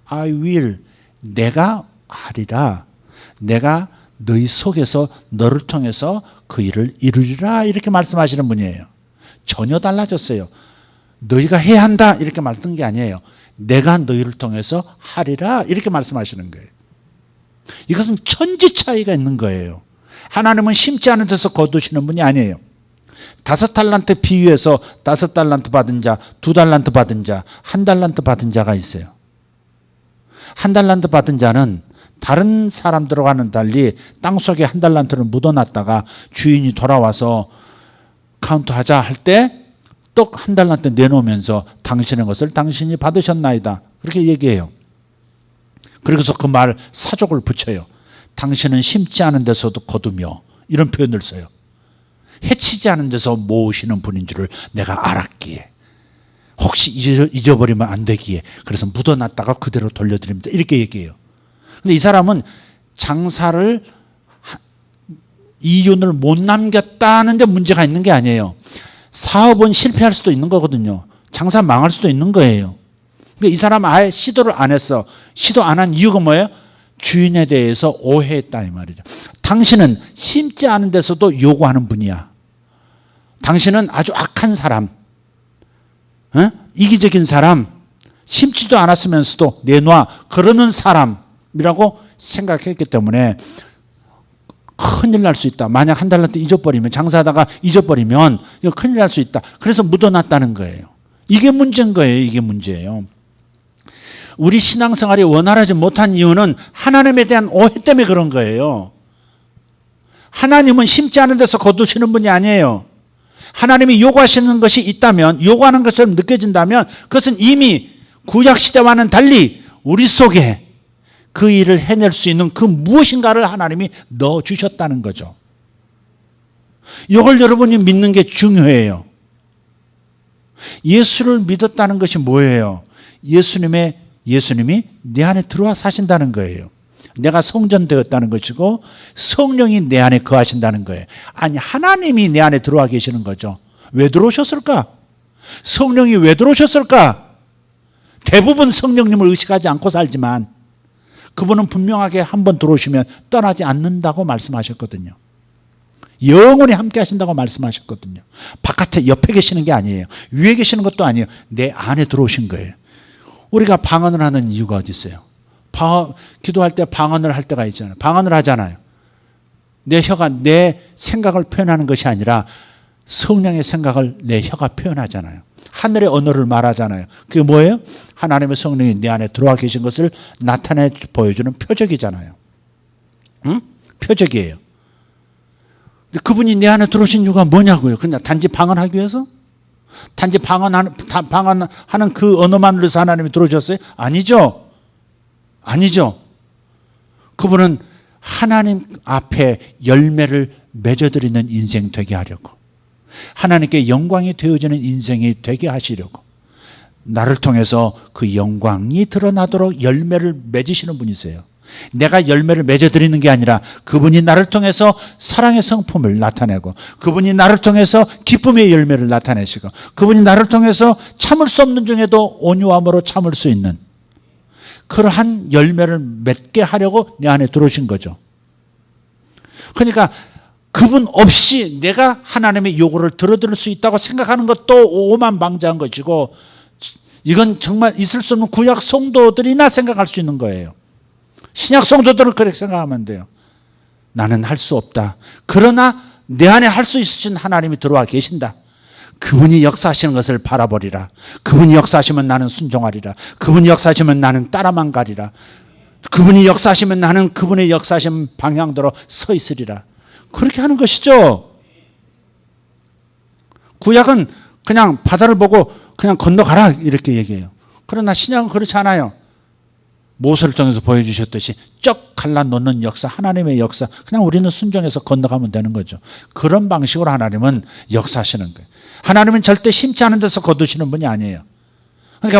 I will, 내가 하리라. 내가 너희 속에서 너를 통해서 그 일을 이루리라, 이렇게 말씀하시는 분이에요. 전혀 달라졌어요. 너희가 해야 한다 이렇게 말하는 게 아니에요. 내가 너희를 통해서 하리라, 이렇게 말씀하시는 거예요. 이것은 천지 차이가 있는 거예요. 하나님은 심지 않은 데서 거두시는 분이 아니에요. 5달란트 비유에서 5달란트 받은 자, 2달란트 받은 자, 1달란트 받은 자가 있어요. 1달란트 받은 자는 다른 사람들과는 달리 땅속에 1달란트를 묻어놨다가 주인이 돌아와서 카운트하자 할 때 떡 1달란트 내놓으면서 당신의 것을 당신이 받으셨나이다, 그렇게 얘기해요. 그래서 그 말 사족을 붙여요. 당신은 심지 않은 데서도 거두며, 이런 표현을 써요. 해치지 않은 데서 모으시는 분인 줄을 내가 알았기에, 혹시 잊어버리면 안 되기에, 그래서 묻어놨다가 그대로 돌려드립니다, 이렇게 얘기해요. 근데 이 사람은 장사를 이윤을 못 남겼다는 데 문제가 있는 게 아니에요. 사업은 실패할 수도 있는 거거든요. 장사 망할 수도 있는 거예요. 근데 이 사람은 아예 시도를 안 했어. 시도 안 한 이유가 뭐예요? 주인에 대해서 오해했다 이 말이죠. 당신은 심지 않은 데서도 요구하는 분이야. 당신은 아주 악한 사람, 이기적인 사람, 심지도 않았으면서도 내놔 그러는 사람이라고 생각했기 때문에 큰일 날 수 있다. 만약 1달란트 잊어버리면, 장사하다가 잊어버리면 이거 큰일 날 수 있다. 그래서 묻어놨다는 거예요. 이게 문제인 거예요. 이게 문제예요. 우리 신앙생활이 원활하지 못한 이유는 하나님에 대한 오해 때문에 그런 거예요. 하나님은 심지 않은 데서 거두시는 분이 아니에요. 하나님이 요구하시는 것이 있다면, 요구하는 것처럼 느껴진다면 그것은 이미 구약시대와는 달리 우리 속에 그 일을 해낼 수 있는 그 무엇인가를 하나님이 넣어주셨다는 거죠. 이걸 여러분이 믿는 게 중요해요. 예수를 믿었다는 것이 뭐예요? 예수님이 내 안에 들어와 사신다는 거예요. 내가 성전되었다는 것이고 성령이 내 안에 거하신다는 거예요. 아니, 하나님이 내 안에 들어와 계시는 거죠. 왜 들어오셨을까? 성령이 왜 들어오셨을까? 대부분 성령님을 의식하지 않고 살지만 그분은 분명하게 한번 들어오시면 떠나지 않는다고 말씀하셨거든요. 영원히 함께 하신다고 말씀하셨거든요. 바깥에 옆에 계시는 게 아니에요. 위에 계시는 것도 아니에요. 내 안에 들어오신 거예요. 우리가 방언을 하는 이유가 어디 있어요? 기도할 때 방언을 할 때가 있잖아요. 방언을 하잖아요. 내 혀가 내 생각을 표현하는 것이 아니라 성령의 생각을 내 혀가 표현하잖아요. 하늘의 언어를 말하잖아요. 그게 뭐예요? 하나님의 성령이 내 안에 들어와 계신 것을 나타내 보여주는 표적이잖아요. 응? 표적이에요. 근데 그분이 내 안에 들어오신 이유가 뭐냐고요? 그냥 단지 방언하기 위해서? 단지 방언하는 그 언어만으로 해서 하나님이 들어오셨어요? 아니죠. 아니죠. 그분은 하나님 앞에 열매를 맺어드리는 인생 되게 하려고, 하나님께 영광이 되어지는 인생이 되게 하시려고, 나를 통해서 그 영광이 드러나도록 열매를 맺으시는 분이세요. 내가 열매를 맺어드리는 게 아니라 그분이 나를 통해서 사랑의 성품을 나타내고, 그분이 나를 통해서 기쁨의 열매를 나타내시고, 그분이 나를 통해서 참을 수 없는 중에도 온유함으로 참을 수 있는 그러한 열매를 맺게 하려고 내 안에 들어오신 거죠. 그러니까 그분 없이 내가 하나님의 요구를 들어드릴 수 있다고 생각하는 것도 오만방자한 것이고, 이건 정말 있을 수 없는 구약 성도들이나 생각할 수 있는 거예요. 신약 성도들은 그렇게 생각하면 안 돼요. 나는 할 수 없다. 그러나 내 안에 할 수 있으신 하나님이 들어와 계신다. 그분이 역사하시는 것을 바라보리라. 그분이 역사하시면 나는 순종하리라. 그분이 역사하시면 나는 따라만 가리라. 그분이 역사하시면 나는 그분의 역사하신 방향대로 서 있으리라. 그렇게 하는 것이죠. 구약은 그냥 바다를 보고 그냥 건너가라 이렇게 얘기해요. 그러나 신약은 그렇지 않아요. 모세를 통해서 보여주셨듯이 쩍 갈라놓는 역사, 하나님의 역사, 그냥 우리는 순종해서 건너가면 되는 거죠. 그런 방식으로 하나님은 역사하시는 거예요. 하나님은 절대 심지 않은 데서 거두시는 분이 아니에요. 그러니까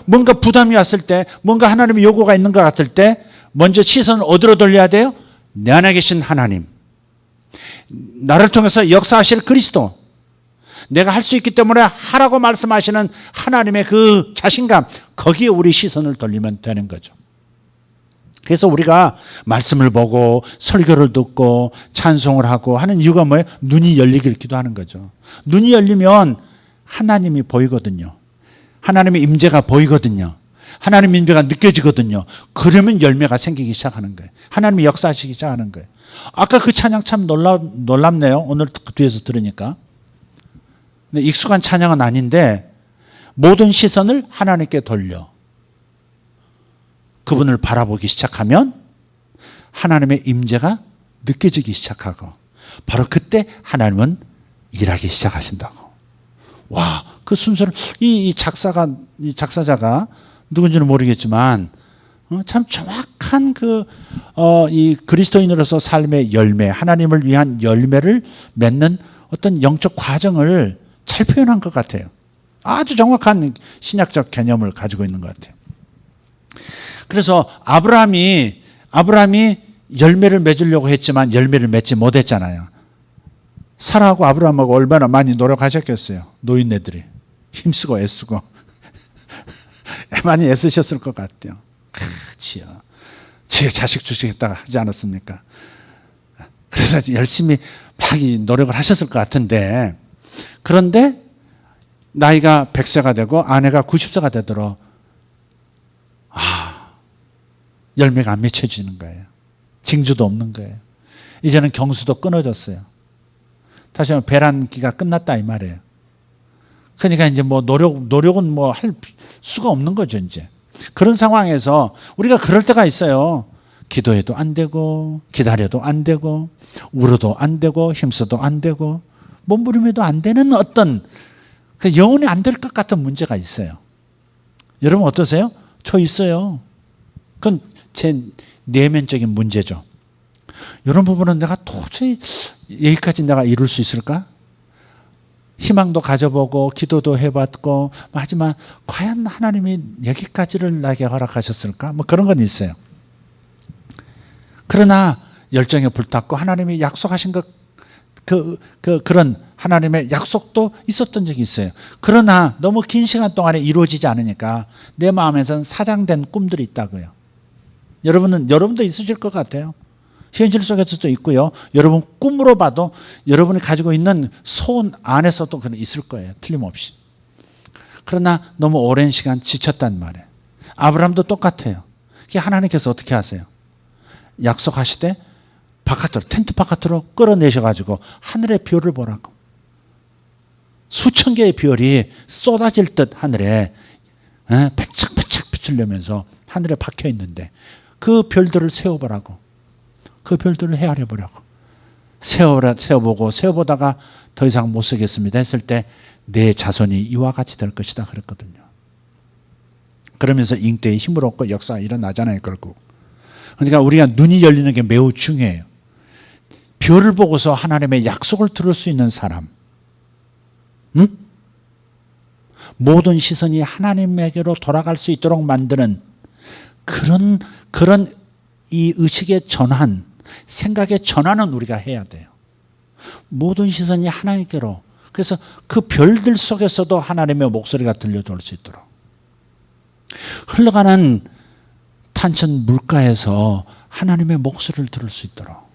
뭔가 부담이 왔을 때, 뭔가 하나님의 요구가 있는 것 같을 때 먼저 시선을 어디로 돌려야 돼요? 내 안에 계신 하나님, 나를 통해서 역사하실 그리스도, 내가 할 수 있기 때문에 하라고 말씀하시는 하나님의 그 자신감, 거기에 우리 시선을 돌리면 되는 거죠. 그래서 우리가 말씀을 보고 설교를 듣고 찬송을 하고 하는 이유가 뭐예요? 눈이 열리길 기도하는 거죠. 눈이 열리면 하나님이 보이거든요. 하나님의 임재가 보이거든요. 하나님의 임재가 느껴지거든요. 그러면 열매가 생기기 시작하는 거예요. 하나님이 역사하시기 시작하는 거예요. 아까 그 찬양 참 놀랍네요. 오늘 뒤에서 들으니까. 익숙한 찬양은 아닌데 모든 시선을 하나님께 돌려 그분을 바라보기 시작하면 하나님의 임재가 느껴지기 시작하고 바로 그때 하나님은 일하기 시작하신다고. 와, 그 순서를 이 작사자가 누군지는 모르겠지만 참 정확한 이 그리스도인으로서 삶의 열매, 하나님을 위한 열매를 맺는 어떤 영적 과정을 잘 표현한 것 같아요. 아주 정확한 신약적 개념을 가지고 있는 것 같아요. 그래서 아브라함이 열매를 맺으려고 했지만 열매를 맺지 못했잖아요. 사라하고 아브라함하고 얼마나 많이 노력하셨겠어요. 노인네들이 힘쓰고 애쓰고 많이 애쓰셨을 것 같아요. 지혜 자식 주시겠다고 하지 않았습니까? 그래서 열심히 막 노력을 하셨을 것 같은데, 그런데 나이가 100세가 되고 아내가 90세가 되도록 열매가 안 맺혀지는 거예요. 징조도 없는 거예요. 이제는 경수도 끊어졌어요. 다시 한번 배란기가 끝났다 이 말이에요. 그러니까 이제 뭐 노력은 뭐 할 수가 없는 거죠, 이제. 그런 상황에서 우리가 그럴 때가 있어요. 기도해도 안 되고, 기다려도 안 되고, 울어도 안 되고, 힘써도 안 되고, 몸부림해도 안 되는 어떤 영원히 안 될 것 같은 문제가 있어요. 여러분 어떠세요? 저 있어요. 그건 제 내면적인 문제죠. 이런 부분은 내가 도저히 여기까지 내가 이룰 수 있을까? 희망도 가져보고 기도도 해봤고, 하지만 과연 하나님이 여기까지를 나에게 허락하셨을까? 뭐 그런 건 있어요. 그러나 열정에 불탔고 하나님이 약속하신 그런 하나님의 약속도 있었던 적이 있어요. 그러나 너무 긴 시간 동안에 이루어지지 않으니까 내 마음에서는 사장된 꿈들이 있다고요. 여러분도 있으실 것 같아요. 현실 속에서도 있고요. 여러분 꿈으로 봐도 여러분이 가지고 있는 소원 안에서도 있을 거예요. 틀림없이. 그러나 너무 오랜 시간 지쳤단 말이에요. 아브라함도 똑같아요. 하나님께서 어떻게 하세요? 약속하시되 바깥으로, 텐트 바깥으로 끌어내셔가지고 하늘의 별을 보라고. 수천 개의 별이 쏟아질 듯 하늘에 반짝반짝 비추려면서 하늘에 박혀 있는데 그 별들을 세워보라고. 그 별들을 헤아려 보라고. 세워보고 세워보다가 더 이상 못 쓰겠습니다 했을 때 내 자손이 이와 같이 될 것이다 그랬거든요. 그러면서 잉태의 힘을 얻고 역사가 일어나잖아요, 결국. 그러니까 우리가 눈이 열리는 게 매우 중요해요. 별을 보고서 하나님의 약속을 들을 수 있는 사람. 응? 모든 시선이 하나님에게로 돌아갈 수 있도록 만드는 그런 이 의식의 전환, 생각의 전환은 우리가 해야 돼요. 모든 시선이 하나님께로. 그래서 그 별들 속에서도 하나님의 목소리가 들려줄 수 있도록. 흘러가는 탄천 물가에서 하나님의 목소리를 들을 수 있도록.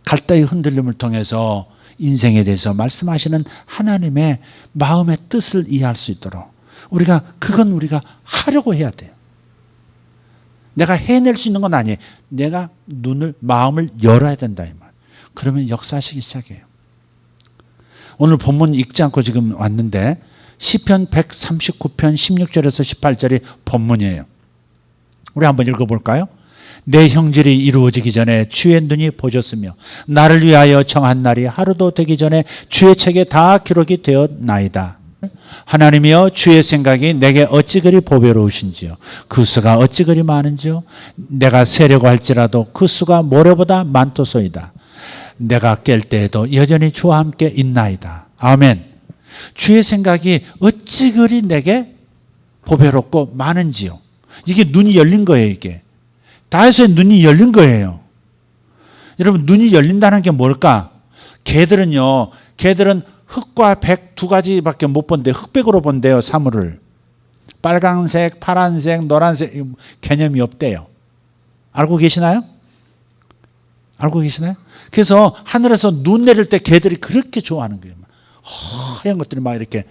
갈대의 흔들림을 통해서 인생에 대해서 말씀하시는 하나님의 마음의 뜻을 이해할 수 있도록 그건 우리가 하려고 해야 돼요. 내가 해낼 수 있는 건 아니에요. 내가 마음을 열어야 된다 이 말. 그러면 역사하시기 시작해요. 오늘 본문 읽지 않고 지금 왔는데 시편 139편 16절에서 18절이 본문이에요. 우리 한번 읽어볼까요? 내 형질이 이루어지기 전에 주의 눈이 보셨으며 나를 위하여 정한 날이 하루도 되기 전에 주의 책에 다 기록이 되었나이다. 하나님이여 주의 생각이 내게 어찌 그리 보배로우신지요. 그 수가 어찌 그리 많은지요. 내가 세려고 할지라도 그 수가 모래보다 많도소이다. 내가 깰 때에도 여전히 주와 함께 있나이다. 아멘. 주의 생각이 어찌 그리 내게 보배롭고 많은지요. 이게 눈이 열린 거예요. 이게 다윗의 눈이 열린 거예요. 여러분, 눈이 열린다는 게 뭘까? 개들은요, 개들은 흑과 백 두 가지밖에 못 본대. 흑백으로 본대요, 사물을. 빨간색, 파란색, 노란색 개념이 없대요. 알고 계시나요? 알고 계시나요? 그래서 하늘에서 눈 내릴 때 개들이 그렇게 좋아하는 거예요. 하얀 것들이 막 이렇게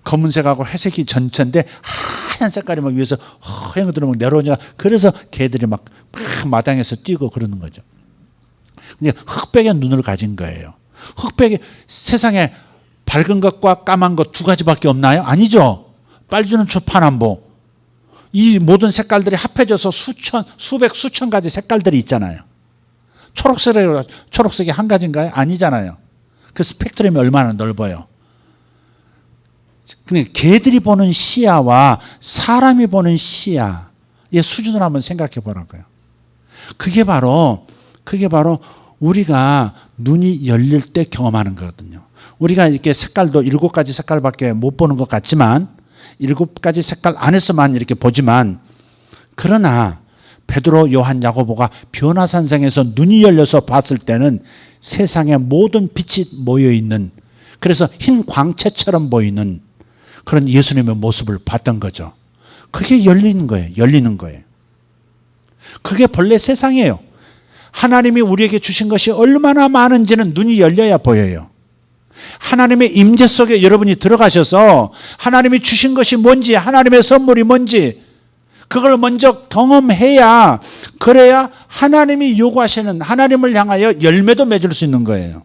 검은색하고 회색이 전체인데 하얀 색깔이 막 위에서 하얀 것들이 막 내려오니까 그래서 개들이 막 마당에서 뛰고 그러는 거죠. 근데 흑백의 눈을 가진 거예요. 흑백이 세상에 밝은 것과 까만 것 두 가지밖에 없나요? 아니죠. 빨주는 초파남보. 이 모든 색깔들이 합해져서 수백, 수천 가지 색깔들이 있잖아요. 초록색이 한 가지인가요? 아니잖아요. 그 스펙트럼이 얼마나 넓어요. 근데 개들이 보는 시야와 사람이 보는 시야의 수준을 한번 생각해 보라고요. 그게 바로 우리가 눈이 열릴 때 경험하는 거거든요. 우리가 이렇게 색깔도 7가지 색깔밖에 못 보는 것 같지만 7가지 색깔 안에서만 이렇게 보지만, 그러나 베드로, 요한, 야고보가 변화산성에서 눈이 열려서 봤을 때는 세상의 모든 빛이 모여있는, 그래서 흰 광채처럼 보이는 그런 예수님의 모습을 봤던 거죠. 그게 열리는 거예요. 그게 본래 세상이에요. 하나님이 우리에게 주신 것이 얼마나 많은지는 눈이 열려야 보여요. 하나님의 임재 속에 여러분이 들어가셔서 하나님이 주신 것이 뭔지, 하나님의 선물이 뭔지 그걸 먼저 경험해야, 그래야 하나님이 요구하시는, 하나님을 향하여 열매도 맺을 수 있는 거예요.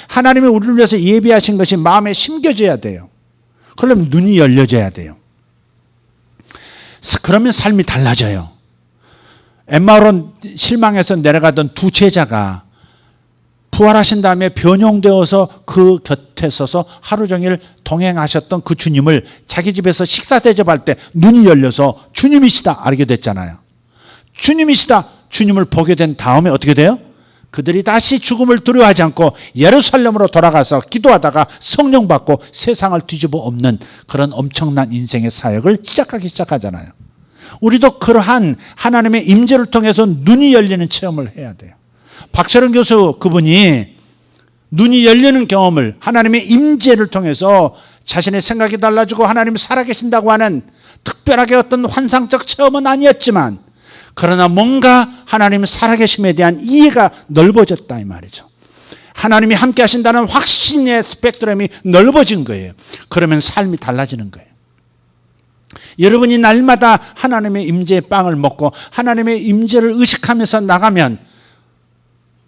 하나님이 우리를 위해서 예비하신 것이 마음에 심겨져야 돼요. 그러면 눈이 열려져야 돼요. 그러면 삶이 달라져요. 엠마오로 실망해서 내려가던 두 제자가 부활하신 다음에 변형되어서 그 곁에 서서 하루 종일 동행하셨던 그 주님을 자기 집에서 식사 대접할 때 눈이 열려서 주님이시다 알게 됐잖아요. 주님이시다, 주님을 보게 된 다음에 어떻게 돼요? 그들이 다시 죽음을 두려워하지 않고 예루살렘으로 돌아가서 기도하다가 성령 받고 세상을 뒤집어 엎는 그런 엄청난 인생의 사역을 시작하잖아요. 우리도 그러한 하나님의 임재를 통해서 눈이 열리는 체험을 해야 돼요. 박철원 교수, 그분이 눈이 열리는 경험을, 하나님의 임재를 통해서 자신의 생각이 달라지고 하나님이 살아계신다고 하는 특별하게 어떤 환상적 체험은 아니었지만, 그러나 뭔가 하나님 살아계심에 대한 이해가 넓어졌다 이 말이죠. 하나님이 함께 하신다는 확신의 스펙트럼이 넓어진 거예요. 그러면 삶이 달라지는 거예요. 여러분이 날마다 하나님의 임재의 빵을 먹고 하나님의 임재를 의식하면서 나가면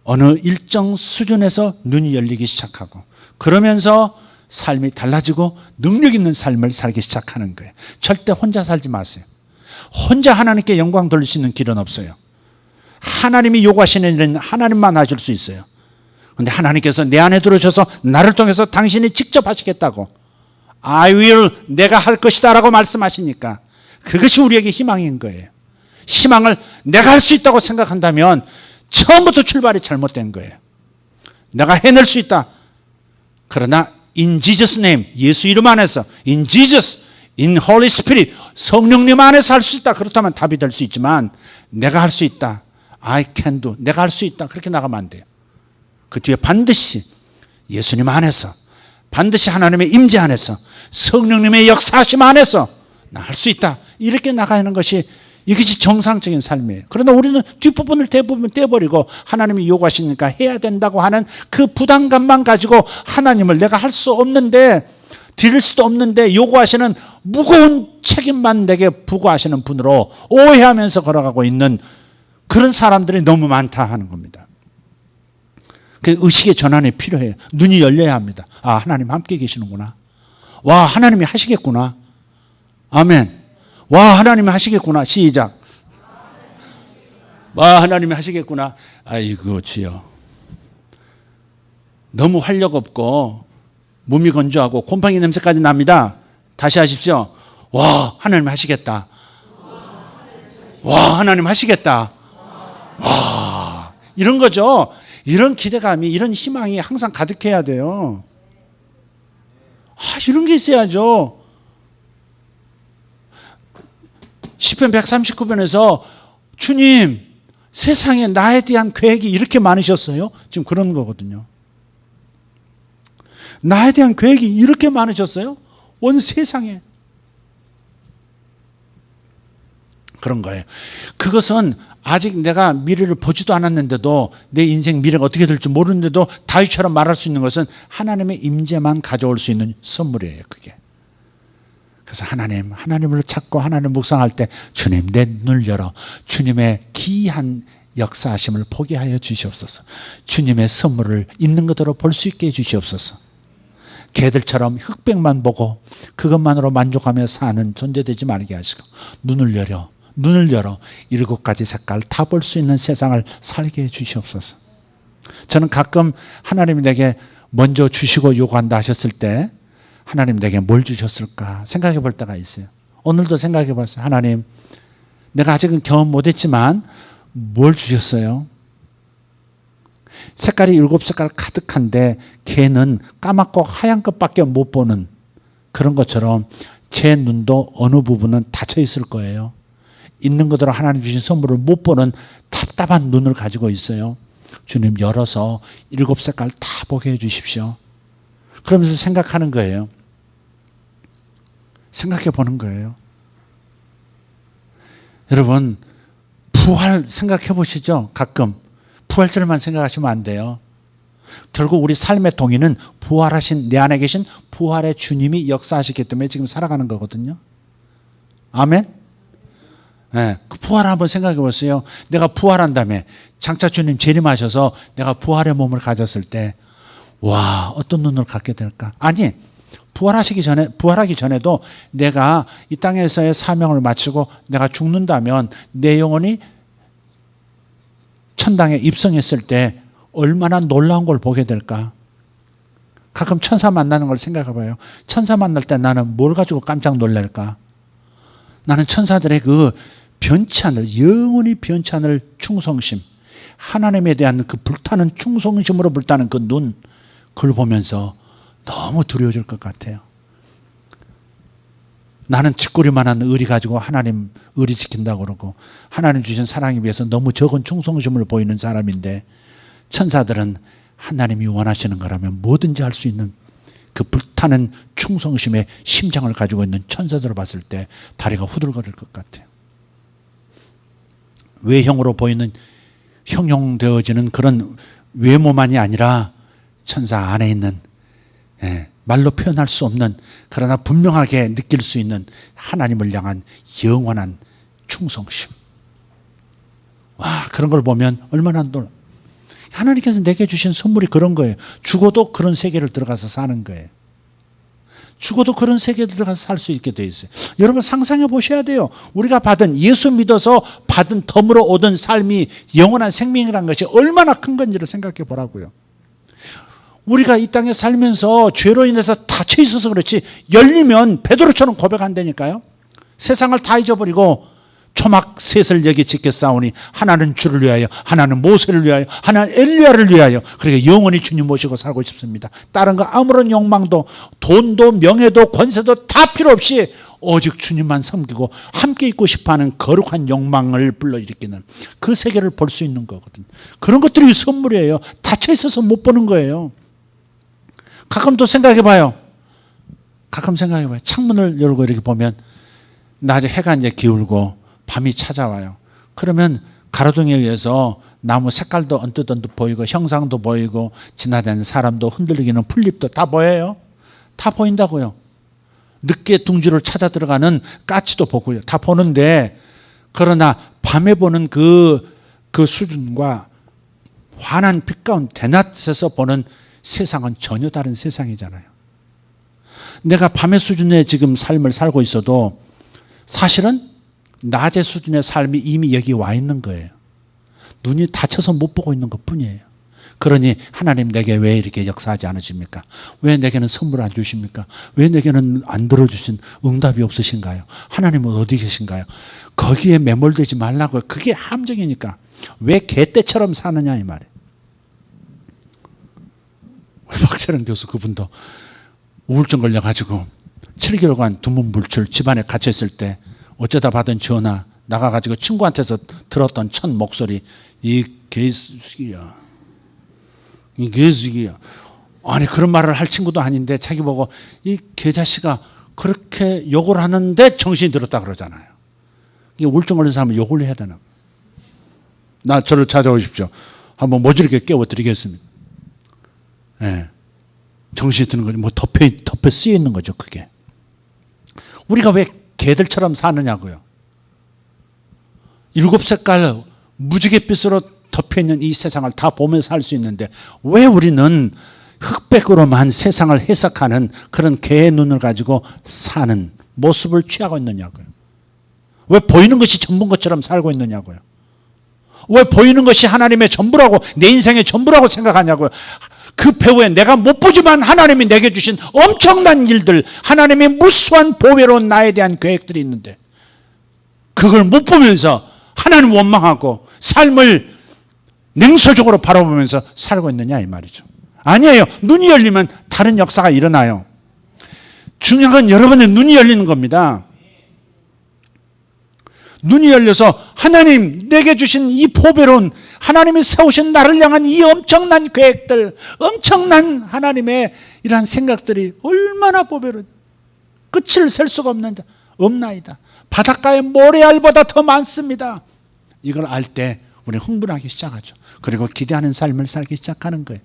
어느 일정 수준에서 눈이 열리기 시작하고, 그러면서 삶이 달라지고 능력 있는 삶을 살기 시작하는 거예요. 절대 혼자 살지 마세요. 혼자 하나님께 영광 돌릴 수 있는 길은 없어요. 하나님이 요구하시는 일은 하나님만 하실 수 있어요. 그런데 하나님께서 내 안에 들어오셔서 나를 통해서 당신이 직접 하시겠다고, I will, 내가 할 것이다 라고 말씀하시니까 그것이 우리에게 희망인 거예요. 희망을 내가 할 수 있다고 생각한다면 처음부터 출발이 잘못된 거예요. 내가 해낼 수 있다. 그러나 in Jesus name, 예수 이름 안에서, in Jesus, in Holy Spirit, 성령님 안에서 할 수 있다. 그렇다면 답이 될 수 있지만 내가 할 수 있다. I can do. 내가 할 수 있다. 그렇게 나가면 안 돼요. 그 뒤에 반드시 예수님 안에서, 반드시 하나님의 임재 안에서, 성령님의 역사하심 안에서 나 할 수 있다. 이렇게 나가는 것이, 이것이 정상적인 삶이에요. 그러나 우리는 뒷부분을 대부분 떼버리고 하나님이 요구하시니까 해야 된다고 하는 그 부담감만 가지고 하나님을 내가 할 수 없는데, 드릴 수도 없는데 요구하시는 무거운 책임만 내게 부과하시는 분으로 오해하면서 걸어가고 있는 그런 사람들이 너무 많다 하는 겁니다. 그 의식의 전환이 필요해요. 눈이 열려야 합니다. 아, 하나님 함께 계시는구나. 와, 하나님이 하시겠구나. 아멘. 와, 하나님이 하시겠구나. 시작. 와, 하나님이 하시겠구나. 아이고 주여, 너무 활력 없고 몸이 건조하고 곰팡이 냄새까지 납니다. 다시 하십시오. 와, 하나님 하시겠다. 와, 하나님 하시겠다. 와, 이런 거죠. 이런 기대감이, 이런 희망이 항상 가득해야 돼요. 이런 게 있어야죠. 시편 139편에서 주님, 세상에 나에 대한 계획이 이렇게 많으셨어요? 지금 그런 거거든요. 나에 대한 계획이 이렇게 많으셨어요? 온 세상에. 그런 거예요. 그것은 아직 내가 미래를 보지도 않았는데도, 내 인생 미래가 어떻게 될지 모르는데도 다윗처럼 말할 수 있는 것은 하나님의 임재만 가져올 수 있는 선물이에요, 그게. 그래서 하나님을 찾고 하나님 묵상할 때 주님, 내 눈을 열어 주님의 기이한 역사하심을 보게 하여 주시옵소서. 주님의 선물을 있는 그대로 볼 수 있게 해 주시옵소서. 개들처럼 흑백만 보고 그것만으로 만족하며 사는 존재 되지 말게 하시고, 눈을 열어 7가지 색깔 다 볼 수 있는 세상을 살게 해 주시옵소서. 저는 가끔 하나님이 내게 먼저 주시고 요구한다 하셨을 때 하나님 내게 뭘 주셨을까 생각해 볼 때가 있어요. 오늘도 생각해 봤어요. 하나님, 내가 아직은 경험 못했지만 뭘 주셨어요? 색깔이 7색깔 가득한데 개는 까맣고 하얀 것밖에 못 보는 그런 것처럼 제 눈도 어느 부분은 닫혀 있을 거예요. 있는 그대로 하나님 주신 선물을 못 보는 답답한 눈을 가지고 있어요. 주님, 열어서 7색깔 다 보게 해 주십시오. 그러면서 생각하는 거예요. 생각해 보는 거예요. 여러분, 부활 생각해 보시죠. 가끔 부활절만 생각하시면 안 돼요. 결국 우리 삶의 동의는 부활하신, 내 안에 계신 부활의 주님이 역사하시기 때문에 지금 살아가는 거거든요. 아멘. 네, 그 부활을 한번 생각해 보세요. 내가 부활한 다음에 장차 주님 재림하셔서 내가 부활의 몸을 가졌을 때, 와, 어떤 눈을 갖게 될까? 아니, 부활하기 전에도 내가 이 땅에서의 사명을 마치고 내가 죽는다면 내 영혼이 천당에 입성했을 때 얼마나 놀라운 걸 보게 될까? 가끔 천사 만나는 걸 생각해 봐요. 천사 만날 때 나는 뭘 가지고 깜짝 놀랄까? 나는 천사들의 그 변치 않을, 영원히 변치 않을 충성심, 하나님에 대한 그 불타는 충성심으로 불타는 그 눈, 그걸 보면서 너무 두려워질 것 같아요. 나는 짓거리만한 의리 가지고 하나님 의리 지킨다고 그러고 하나님 주신 사랑에 비해서 너무 적은 충성심을 보이는 사람인데, 천사들은 하나님이 원하시는 거라면 뭐든지 할 수 있는 그 불타는 충성심의 심장을 가지고 있는 천사들을 봤을 때 다리가 후들거릴 것 같아요. 외형으로 보이는 형용되어지는 그런 외모만이 아니라 천사 안에 있는, 말로 표현할 수 없는, 그러나 분명하게 느낄 수 있는 하나님을 향한 영원한 충성심. 와, 그런 걸 보면 얼마나 놀라. 하나님께서 내게 주신 선물이 그런 거예요. 죽어도 그런 세계를 들어가서 사는 거예요. 죽어도 그런 세계에 들어가서 살 수 있게 돼 있어요. 여러분 상상해 보셔야 돼요. 우리가 받은, 예수 믿어서 받은 덤으로 얻은 삶이 영원한 생명이라는 것이 얼마나 큰 건지를 생각해 보라고요. 우리가 이 땅에 살면서 죄로 인해서 닫혀 있어서 그렇지, 열리면 베드로처럼 고백한다니까요. 세상을 다 잊어버리고 초막 셋을 여기 지켰사오니 하나는 주를 위하여, 하나는 모세를 위하여, 하나는 엘리야를 위하여, 그러니까 영원히 주님 모시고 살고 싶습니다. 다른 거 아무런 욕망도, 돈도 명예도 권세도 다 필요 없이 오직 주님만 섬기고 함께 있고 싶어하는 거룩한 욕망을 불러일으키는 그 세계를 볼 수 있는 거거든요. 그런 것들이 선물이에요. 닫혀 있어서 못 보는 거예요. 가끔 또 생각해 봐요. 창문을 열고 이렇게 보면 낮에 해가 이제 기울고 밤이 찾아와요. 그러면 가로등에 의해서 나무 색깔도 언뜻언뜻 보이고 형상도 보이고 지나다니는 사람도 흔들리기는 풀잎도 다 보여요. 다 보인다고요. 늦게 둥지를 찾아 들어가는 까치도 보고요. 다 보는데, 그러나 밤에 보는 그 수준과 환한 빛 가운데 대낮에서 보는 세상은 전혀 다른 세상이잖아요. 내가 밤의 수준의 지금 삶을 살고 있어도 사실은 낮의 수준의 삶이 이미 여기 와 있는 거예요. 눈이 닫혀서 못 보고 있는 것 뿐이에요. 그러니 하나님 내게 왜 이렇게 역사하지 않으십니까? 왜 내게는 선물 안 주십니까? 왜 내게는 안 들어주신 응답이 없으신가요? 하나님은 어디 계신가요? 거기에 매몰되지 말라고요. 그게 함정이니까. 왜 개떼처럼 사느냐 이 말이에요. 박철영 교수 그분도 우울증 걸려가지고 7개월간 두문불출 집안에 갇혀있을 때 어쩌다 받은 전화 나가가지고 친구한테서 들었던 첫 목소리 이 개수기야. 이 개수기야. 아니 그런 말을 할 친구도 아닌데 자기 보고 이 개자식아 그렇게 욕을 하는데 정신이 들었다 그러잖아요. 이게 우울증 걸린 사람은 욕을 해야 되나? 나 저를 찾아오십시오. 한번 모질게 깨워드리겠습니다. 예. 정신이 드는 거죠. 뭐 덮여 쓰여 있는 거죠, 그게. 우리가 왜 개들처럼 사느냐고요. 7색깔 무지갯빛으로 덮여 있는 이 세상을 다 보면서 살 수 있는데 왜 우리는 흑백으로만 세상을 해석하는 그런 개의 눈을 가지고 사는 모습을 취하고 있느냐고요. 왜 보이는 것이 전부인 것처럼 살고 있느냐고요. 왜 보이는 것이 하나님의 전부라고 내 인생의 전부라고 생각하냐고요. 그 배후에 내가 못 보지만 하나님이 내게 주신 엄청난 일들, 하나님의 무수한 보배로운 나에 대한 계획들이 있는데 그걸 못 보면서 하나님 원망하고 삶을 냉소적으로 바라보면서 살고 있느냐 이 말이죠. 아니에요. 눈이 열리면 다른 역사가 일어나요. 중요한 건 여러분의 눈이 열리는 겁니다. 눈이 열려서 하나님 내게 주신 이 보배로운 하나님이 세우신 나를 향한 이 엄청난 계획들, 엄청난 하나님의 이러한 생각들이 얼마나 보배로운 끝을 셀 수가 없나이다. 바닷가의 모래알보다 더 많습니다. 이걸 알 때 우리는 흥분하기 시작하죠. 그리고 기대하는 삶을 살기 시작하는 거예요.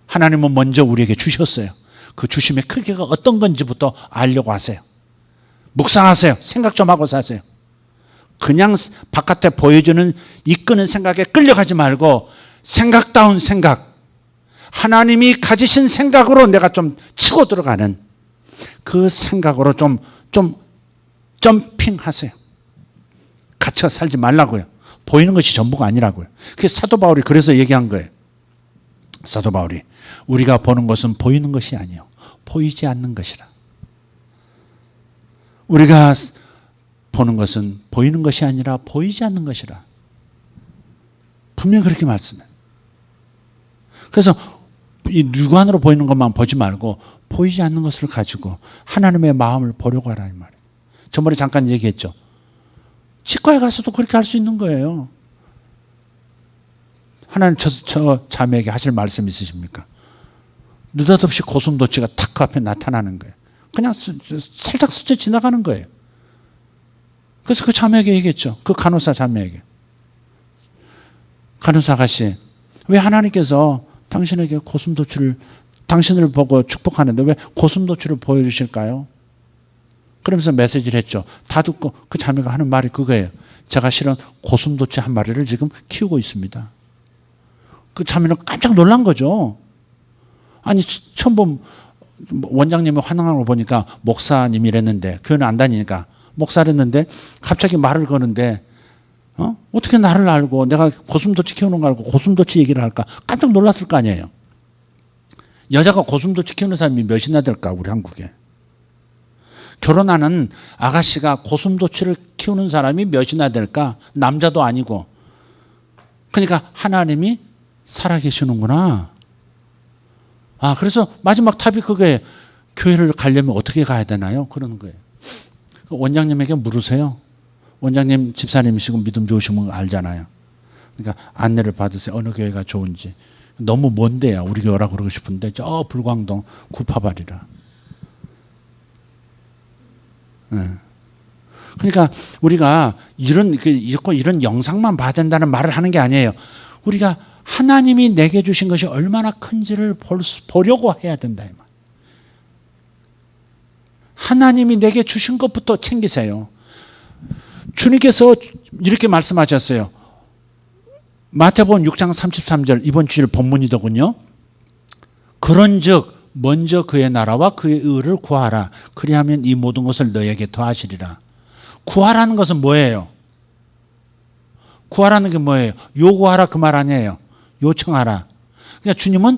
하나님은 먼저 우리에게 주셨어요. 그 주심의 크기가 어떤 건지부터 알려고 하세요. 묵상하세요. 생각 좀 하고 사세요. 그냥 바깥에 보여주는 이끄는 생각에 끌려가지 말고 생각다운 생각, 하나님이 가지신 생각으로 내가 좀 치고 들어가는 그 생각으로 좀 점핑하세요. 갇혀 살지 말라고요. 보이는 것이 전부가 아니라고요. 그게 사도 바울이 그래서 얘기한 거예요. 사도 바울이 우리가 보는 것은 보이는 것이 아니요 보이지 않는 것이라. 우리가 보는 것은 보이는 것이 아니라 보이지 않는 것이라. 분명히 그렇게 말씀해요. 그래서 이 육안으로 보이는 것만 보지 말고 보이지 않는 것을 가지고 하나님의 마음을 보려고 하라 이 말이에요. 저번에 잠깐 얘기했죠. 치과에 가서도 그렇게 할 수 있는 거예요. 하나님 저 자매에게 하실 말씀 있으십니까? 느닷없이 고슴도치가 탁 그 앞에 나타나는 거예요. 그냥 살짝 스쳐 지나가는 거예요. 그래서 그 자매에게 얘기했죠. 그 간호사 자매에게. 간호사 아가씨, 왜 하나님께서 당신에게 고슴도치를 당신을 보고 축복하는데 왜 고슴도치를 보여주실까요? 그러면서 메시지를 했죠. 다 듣고 그 자매가 하는 말이 그거예요. 제가 실은 고슴도치 한 마리를 지금 키우고 있습니다. 그 자매는 깜짝 놀란 거죠. 아니 처음 본 원장님이 환영하는 걸 보니까 목사님이랬는데 교회는 안 다니니까 목사랬는데 갑자기 말을 거는데 어떻게 나를 알고 내가 고슴도치 키우는 거 알고 고슴도치 얘기를 할까 깜짝 놀랐을 거 아니에요. 여자가 고슴도치 키우는 사람이 몇이나 될까 우리 한국에. 결혼하는 아가씨가 고슴도치를 키우는 사람이 몇이나 될까? 남자도 아니고. 그러니까 하나님이 살아계시는구나. 아, 그래서 마지막 답이 그거예요. 교회를 가려면 어떻게 가야 되나요? 그러는 거예요. 원장님에게 물으세요. 원장님 집사님이시고 믿음 좋으시면 알잖아요. 그러니까 안내를 받으세요. 어느 교회가 좋은지. 너무 먼데요. 우리 교회라고 그러고 싶은데 저 불광동 구파발이라. 네. 그러니까 우리가 이런 영상만 봐야 된다는 말을 하는 게 아니에요. 우리가 하나님이 내게 주신 것이 얼마나 큰지를 보려고 해야 된다. 이 말. 하나님이 내게 주신 것부터 챙기세요. 주님께서 이렇게 말씀하셨어요. 마태복음 6장 33절 이번 주일 본문이더군요. 그런즉 먼저 그의 나라와 그의 의를 구하라. 그리하면 이 모든 것을 너에게 더하시리라. 구하라는 것은 뭐예요? 구하라는 게 뭐예요? 요구하라 그 말 아니에요. 요청하라. 그러니까 주님은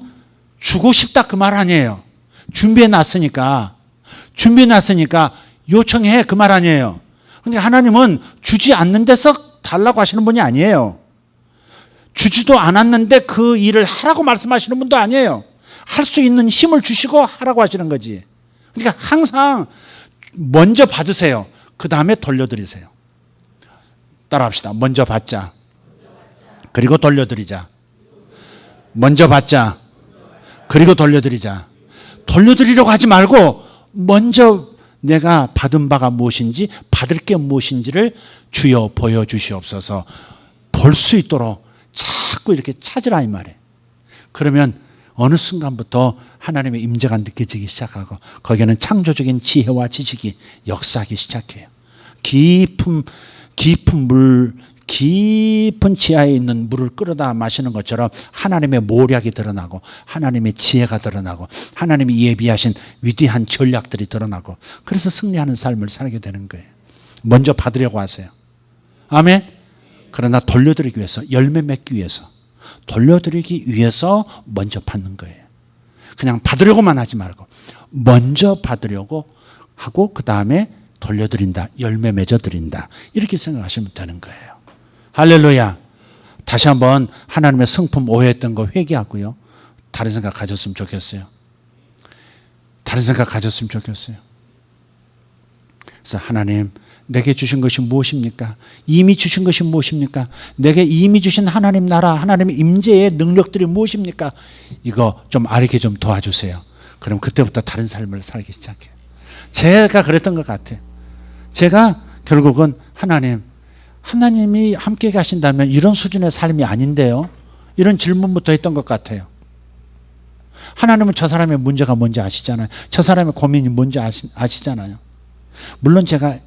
주고 싶다 그 말 아니에요. 준비해 놨으니까 요청해 그 말 아니에요. 그러니까 하나님은 주지 않는 데서 달라고 하시는 분이 아니에요. 주지도 않았는데 그 일을 하라고 말씀하시는 분도 아니에요. 할 수 있는 힘을 주시고 하라고 하시는 거지. 그러니까 항상 먼저 받으세요. 그 다음에 돌려드리세요. 따라합시다. 먼저 받자. 그리고 돌려드리자. 먼저 받자. 그리고 돌려드리자. 돌려드리려고 하지 말고 먼저 내가 받은 바가 무엇인지, 받을 게 무엇인지를 주여 보여주시옵소서. 볼 수 있도록 자꾸 이렇게 찾으라 이 말이에요. 그러면 어느 순간부터 하나님의 임재가 느껴지기 시작하고 거기에는 창조적인 지혜와 지식이 역사하기 시작해요. 깊은 지하에 있는 물을 끌어다 마시는 것처럼 하나님의 모략이 드러나고 하나님의 지혜가 드러나고 하나님이 예비하신 위대한 전략들이 드러나고 그래서 승리하는 삶을 살게 되는 거예요. 먼저 받으려고 하세요. 아멘. 그러나 돌려드리기 위해서, 열매 맺기 위해서, 돌려드리기 위해서 먼저 받는 거예요. 그냥 받으려고만 하지 말고 먼저 받으려고 하고 그 다음에 돌려드린다, 열매 맺어드린다, 이렇게 생각하시면 되는 거예요. 할렐루야. 다시 한번 하나님의 성품 오해했던 거 회개하고요. 다른 생각 가졌으면 좋겠어요. 다른 생각 가졌으면 좋겠어요. 그래서 하나님, 내게 주신 것이 무엇입니까? 이미 주신 것이 무엇입니까? 내게 이미 주신 하나님 나라, 하나님의 임재의 능력들이 무엇입니까? 이거 좀 알게 좀 도와주세요. 그럼 그때부터 다른 삶을 살기 시작해요. 제가 그랬던 것 같아요. 제가 결국은 하나님이 함께 가신다면 이런 수준의 삶이 아닌데요. 이런 질문부터 했던 것 같아요. 하나님은 저 사람의 문제가 뭔지 아시잖아요. 저 사람의 고민이 뭔지 아시잖아요. 물론 제가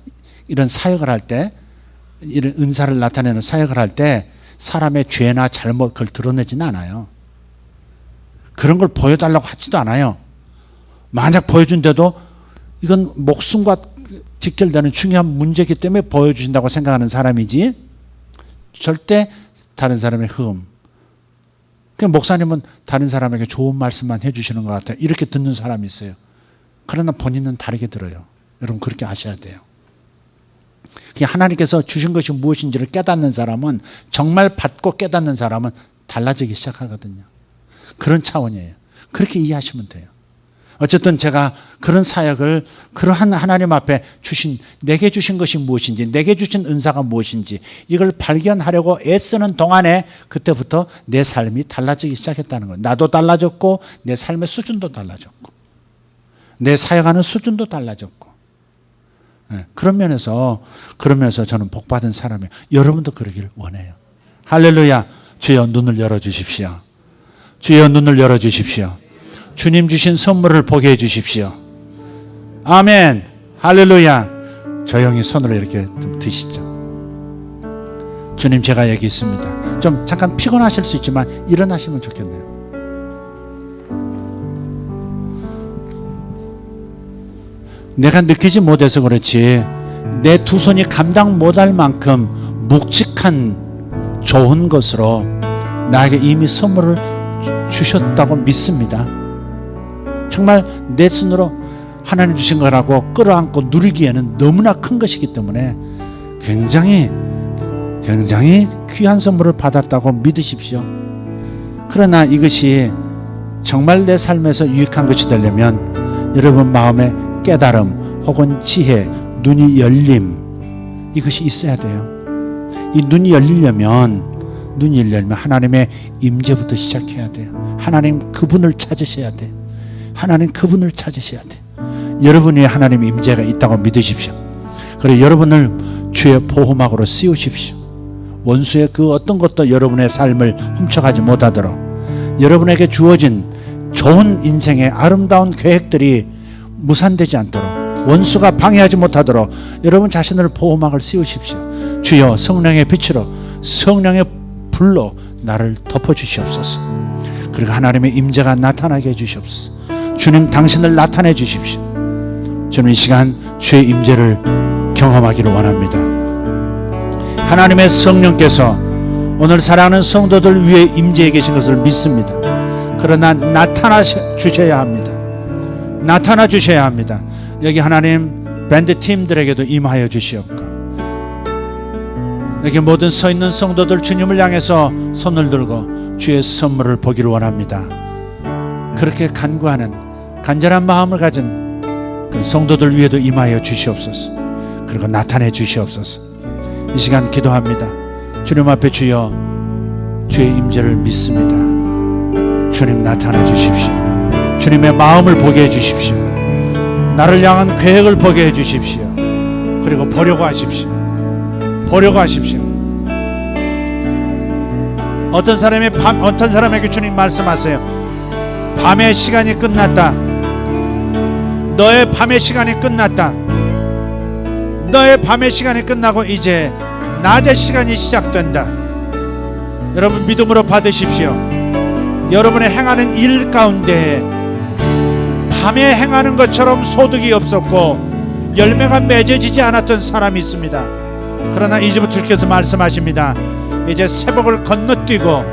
이런 사역을 할 때, 이런 은사를 나타내는 사역을 할 때 사람의 죄나 잘못 그걸 드러내지는 않아요. 그런 걸 보여달라고 하지도 않아요. 만약 보여준데도 이건 목숨과 직결되는 중요한 문제이기 때문에 보여주신다고 생각하는 사람이지 절대 다른 사람의 흠. 그냥 목사님은 다른 사람에게 좋은 말씀만 해주시는 것 같아요. 이렇게 듣는 사람이 있어요. 그러나 본인은 다르게 들어요. 여러분 그렇게 아셔야 돼요. 하나님께서 주신 것이 무엇인지를 깨닫는 사람은, 정말 받고 깨닫는 사람은 달라지기 시작하거든요. 그런 차원이에요. 그렇게 이해하시면 돼요. 어쨌든 제가 그런 사역을 그러한 하나님 앞에 내게 주신 것이 무엇인지, 내게 주신 은사가 무엇인지 이걸 발견하려고 애쓰는 동안에 그때부터 내 삶이 달라지기 시작했다는 거예요. 나도 달라졌고 내 삶의 수준도 달라졌고 내 사역하는 수준도 달라졌고. 그런 면에서 저는 복받은 사람이에요. 여러분도 그러길 원해요. 할렐루야. 주여 눈을 열어주십시오. 주여 눈을 열어주십시오. 주님 주신 선물을 보게 해주십시오. 아멘. 할렐루야. 조용히 손으로 이렇게 좀 드시죠. 주님, 제가 여기 있습니다. 좀 잠깐 피곤하실 수 있지만 일어나시면 좋겠네요. 내가 느끼지 못해서 그렇지 내 두 손이 감당 못할 만큼 묵직한 좋은 것으로 나에게 이미 선물을 주셨다고 믿습니다. 정말 내 손으로 하나님 주신 거라고 끌어안고 누리기에는 너무나 큰 것이기 때문에 굉장히 귀한 선물을 받았다고 믿으십시오. 그러나 이것이 정말 내 삶에서 유익한 것이 되려면 여러분 마음에 깨달음 혹은 지혜, 눈이 열림, 이것이 있어야 돼요. 이 눈이 열리려면 하나님의 임재부터 시작해야 돼요. 하나님 그분을 찾으셔야 돼요. 하나님 그분을 찾으셔야 돼요. 여러분이 하나님의 임재가 있다고 믿으십시오. 그리고 여러분을 주의 보호막으로 씌우십시오. 원수의 그 어떤 것도 여러분의 삶을 훔쳐가지 못하도록, 여러분에게 주어진 좋은 인생의 아름다운 계획들이 무산되지 않도록, 원수가 방해하지 못하도록 여러분 자신을 보호막을 씌우십시오. 주여 성령의 빛으로, 성령의 불로 나를 덮어주시옵소서. 그리고 하나님의 임재가 나타나게 해주시옵소서. 주님 당신을 나타내 주십시오. 저는 이 시간 주의 임재를 경험하기를 원합니다. 하나님의 성령께서 오늘 사랑하는 성도들 위해 임재해 계신 것을 믿습니다. 그러나 나타나 주셔야 합니다. 나타나 주셔야 합니다. 여기 하나님 밴드 팀들에게도 임하여 주시옵고, 여기 모든 서 있는 성도들 주님을 향해서 손을 들고 주의 선물을 보기를 원합니다. 그렇게 간구하는 간절한 마음을 가진 그 성도들 위에도 임하여 주시옵소서. 그리고 나타내 주시옵소서. 이 시간 기도합니다. 주님 앞에 주여, 주의 임재를 믿습니다. 주님 나타나 주십시오. 주님의 마음을 보게 해 주십시오. 나를 향한 계획을 보게 해 주십시오. 그리고 보려고 하십시오. 보려고 하십시오. 어떤 사람에게 주님 말씀하세요. 밤의 시간이 끝났다. 너의 밤의 시간이 끝났다. 너의 밤의 시간이 끝나고 이제 낮의 시간이 시작된다. 여러분 믿음으로 받으십시오. 여러분의 행하는 일 가운데 밤에 행하는 것처럼 소득이 없었고 열매가 맺어지지 않았던 사람이 있습니다. 그러나 이제부터 주께서 말씀하십니다. 이제 새벽을 건너뛰고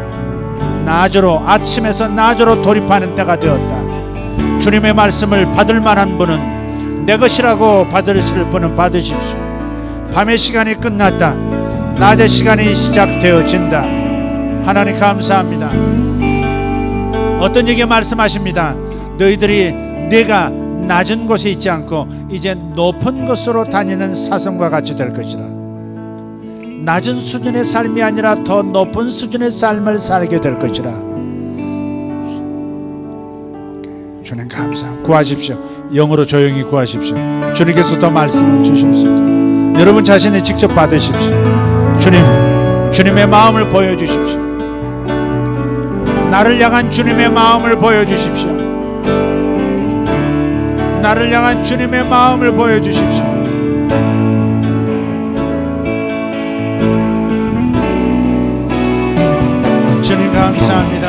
낮으로, 아침에서 낮으로 돌입하는 때가 되었다. 주님의 말씀을 받을 만한 분은, 내 것이라고 받으실 분은 받으십시오. 밤의 시간이 끝났다. 낮의 시간이 시작되어진다. 하나님 감사합니다. 어떤 얘기 말씀하십니다. 너희들이 내가 낮은 곳에 있지 않고 이제 높은 곳으로 다니는 사슴과 같이 될 것이라. 낮은 수준의 삶이 아니라 더 높은 수준의 삶을 살게 될 것이라. 주님 감사합니다. 구하십시오. 영으로 조용히 구하십시오. 주님께서 더 말씀을 주실 수 있도록 여러분 자신이 직접 받으십시오. 주님의 마음을 보여주십시오. 나를 향한 주님의 마음을 보여주십시오. 나를 향한 주님의 마음을 보여주십시오. 주님 감사합니다.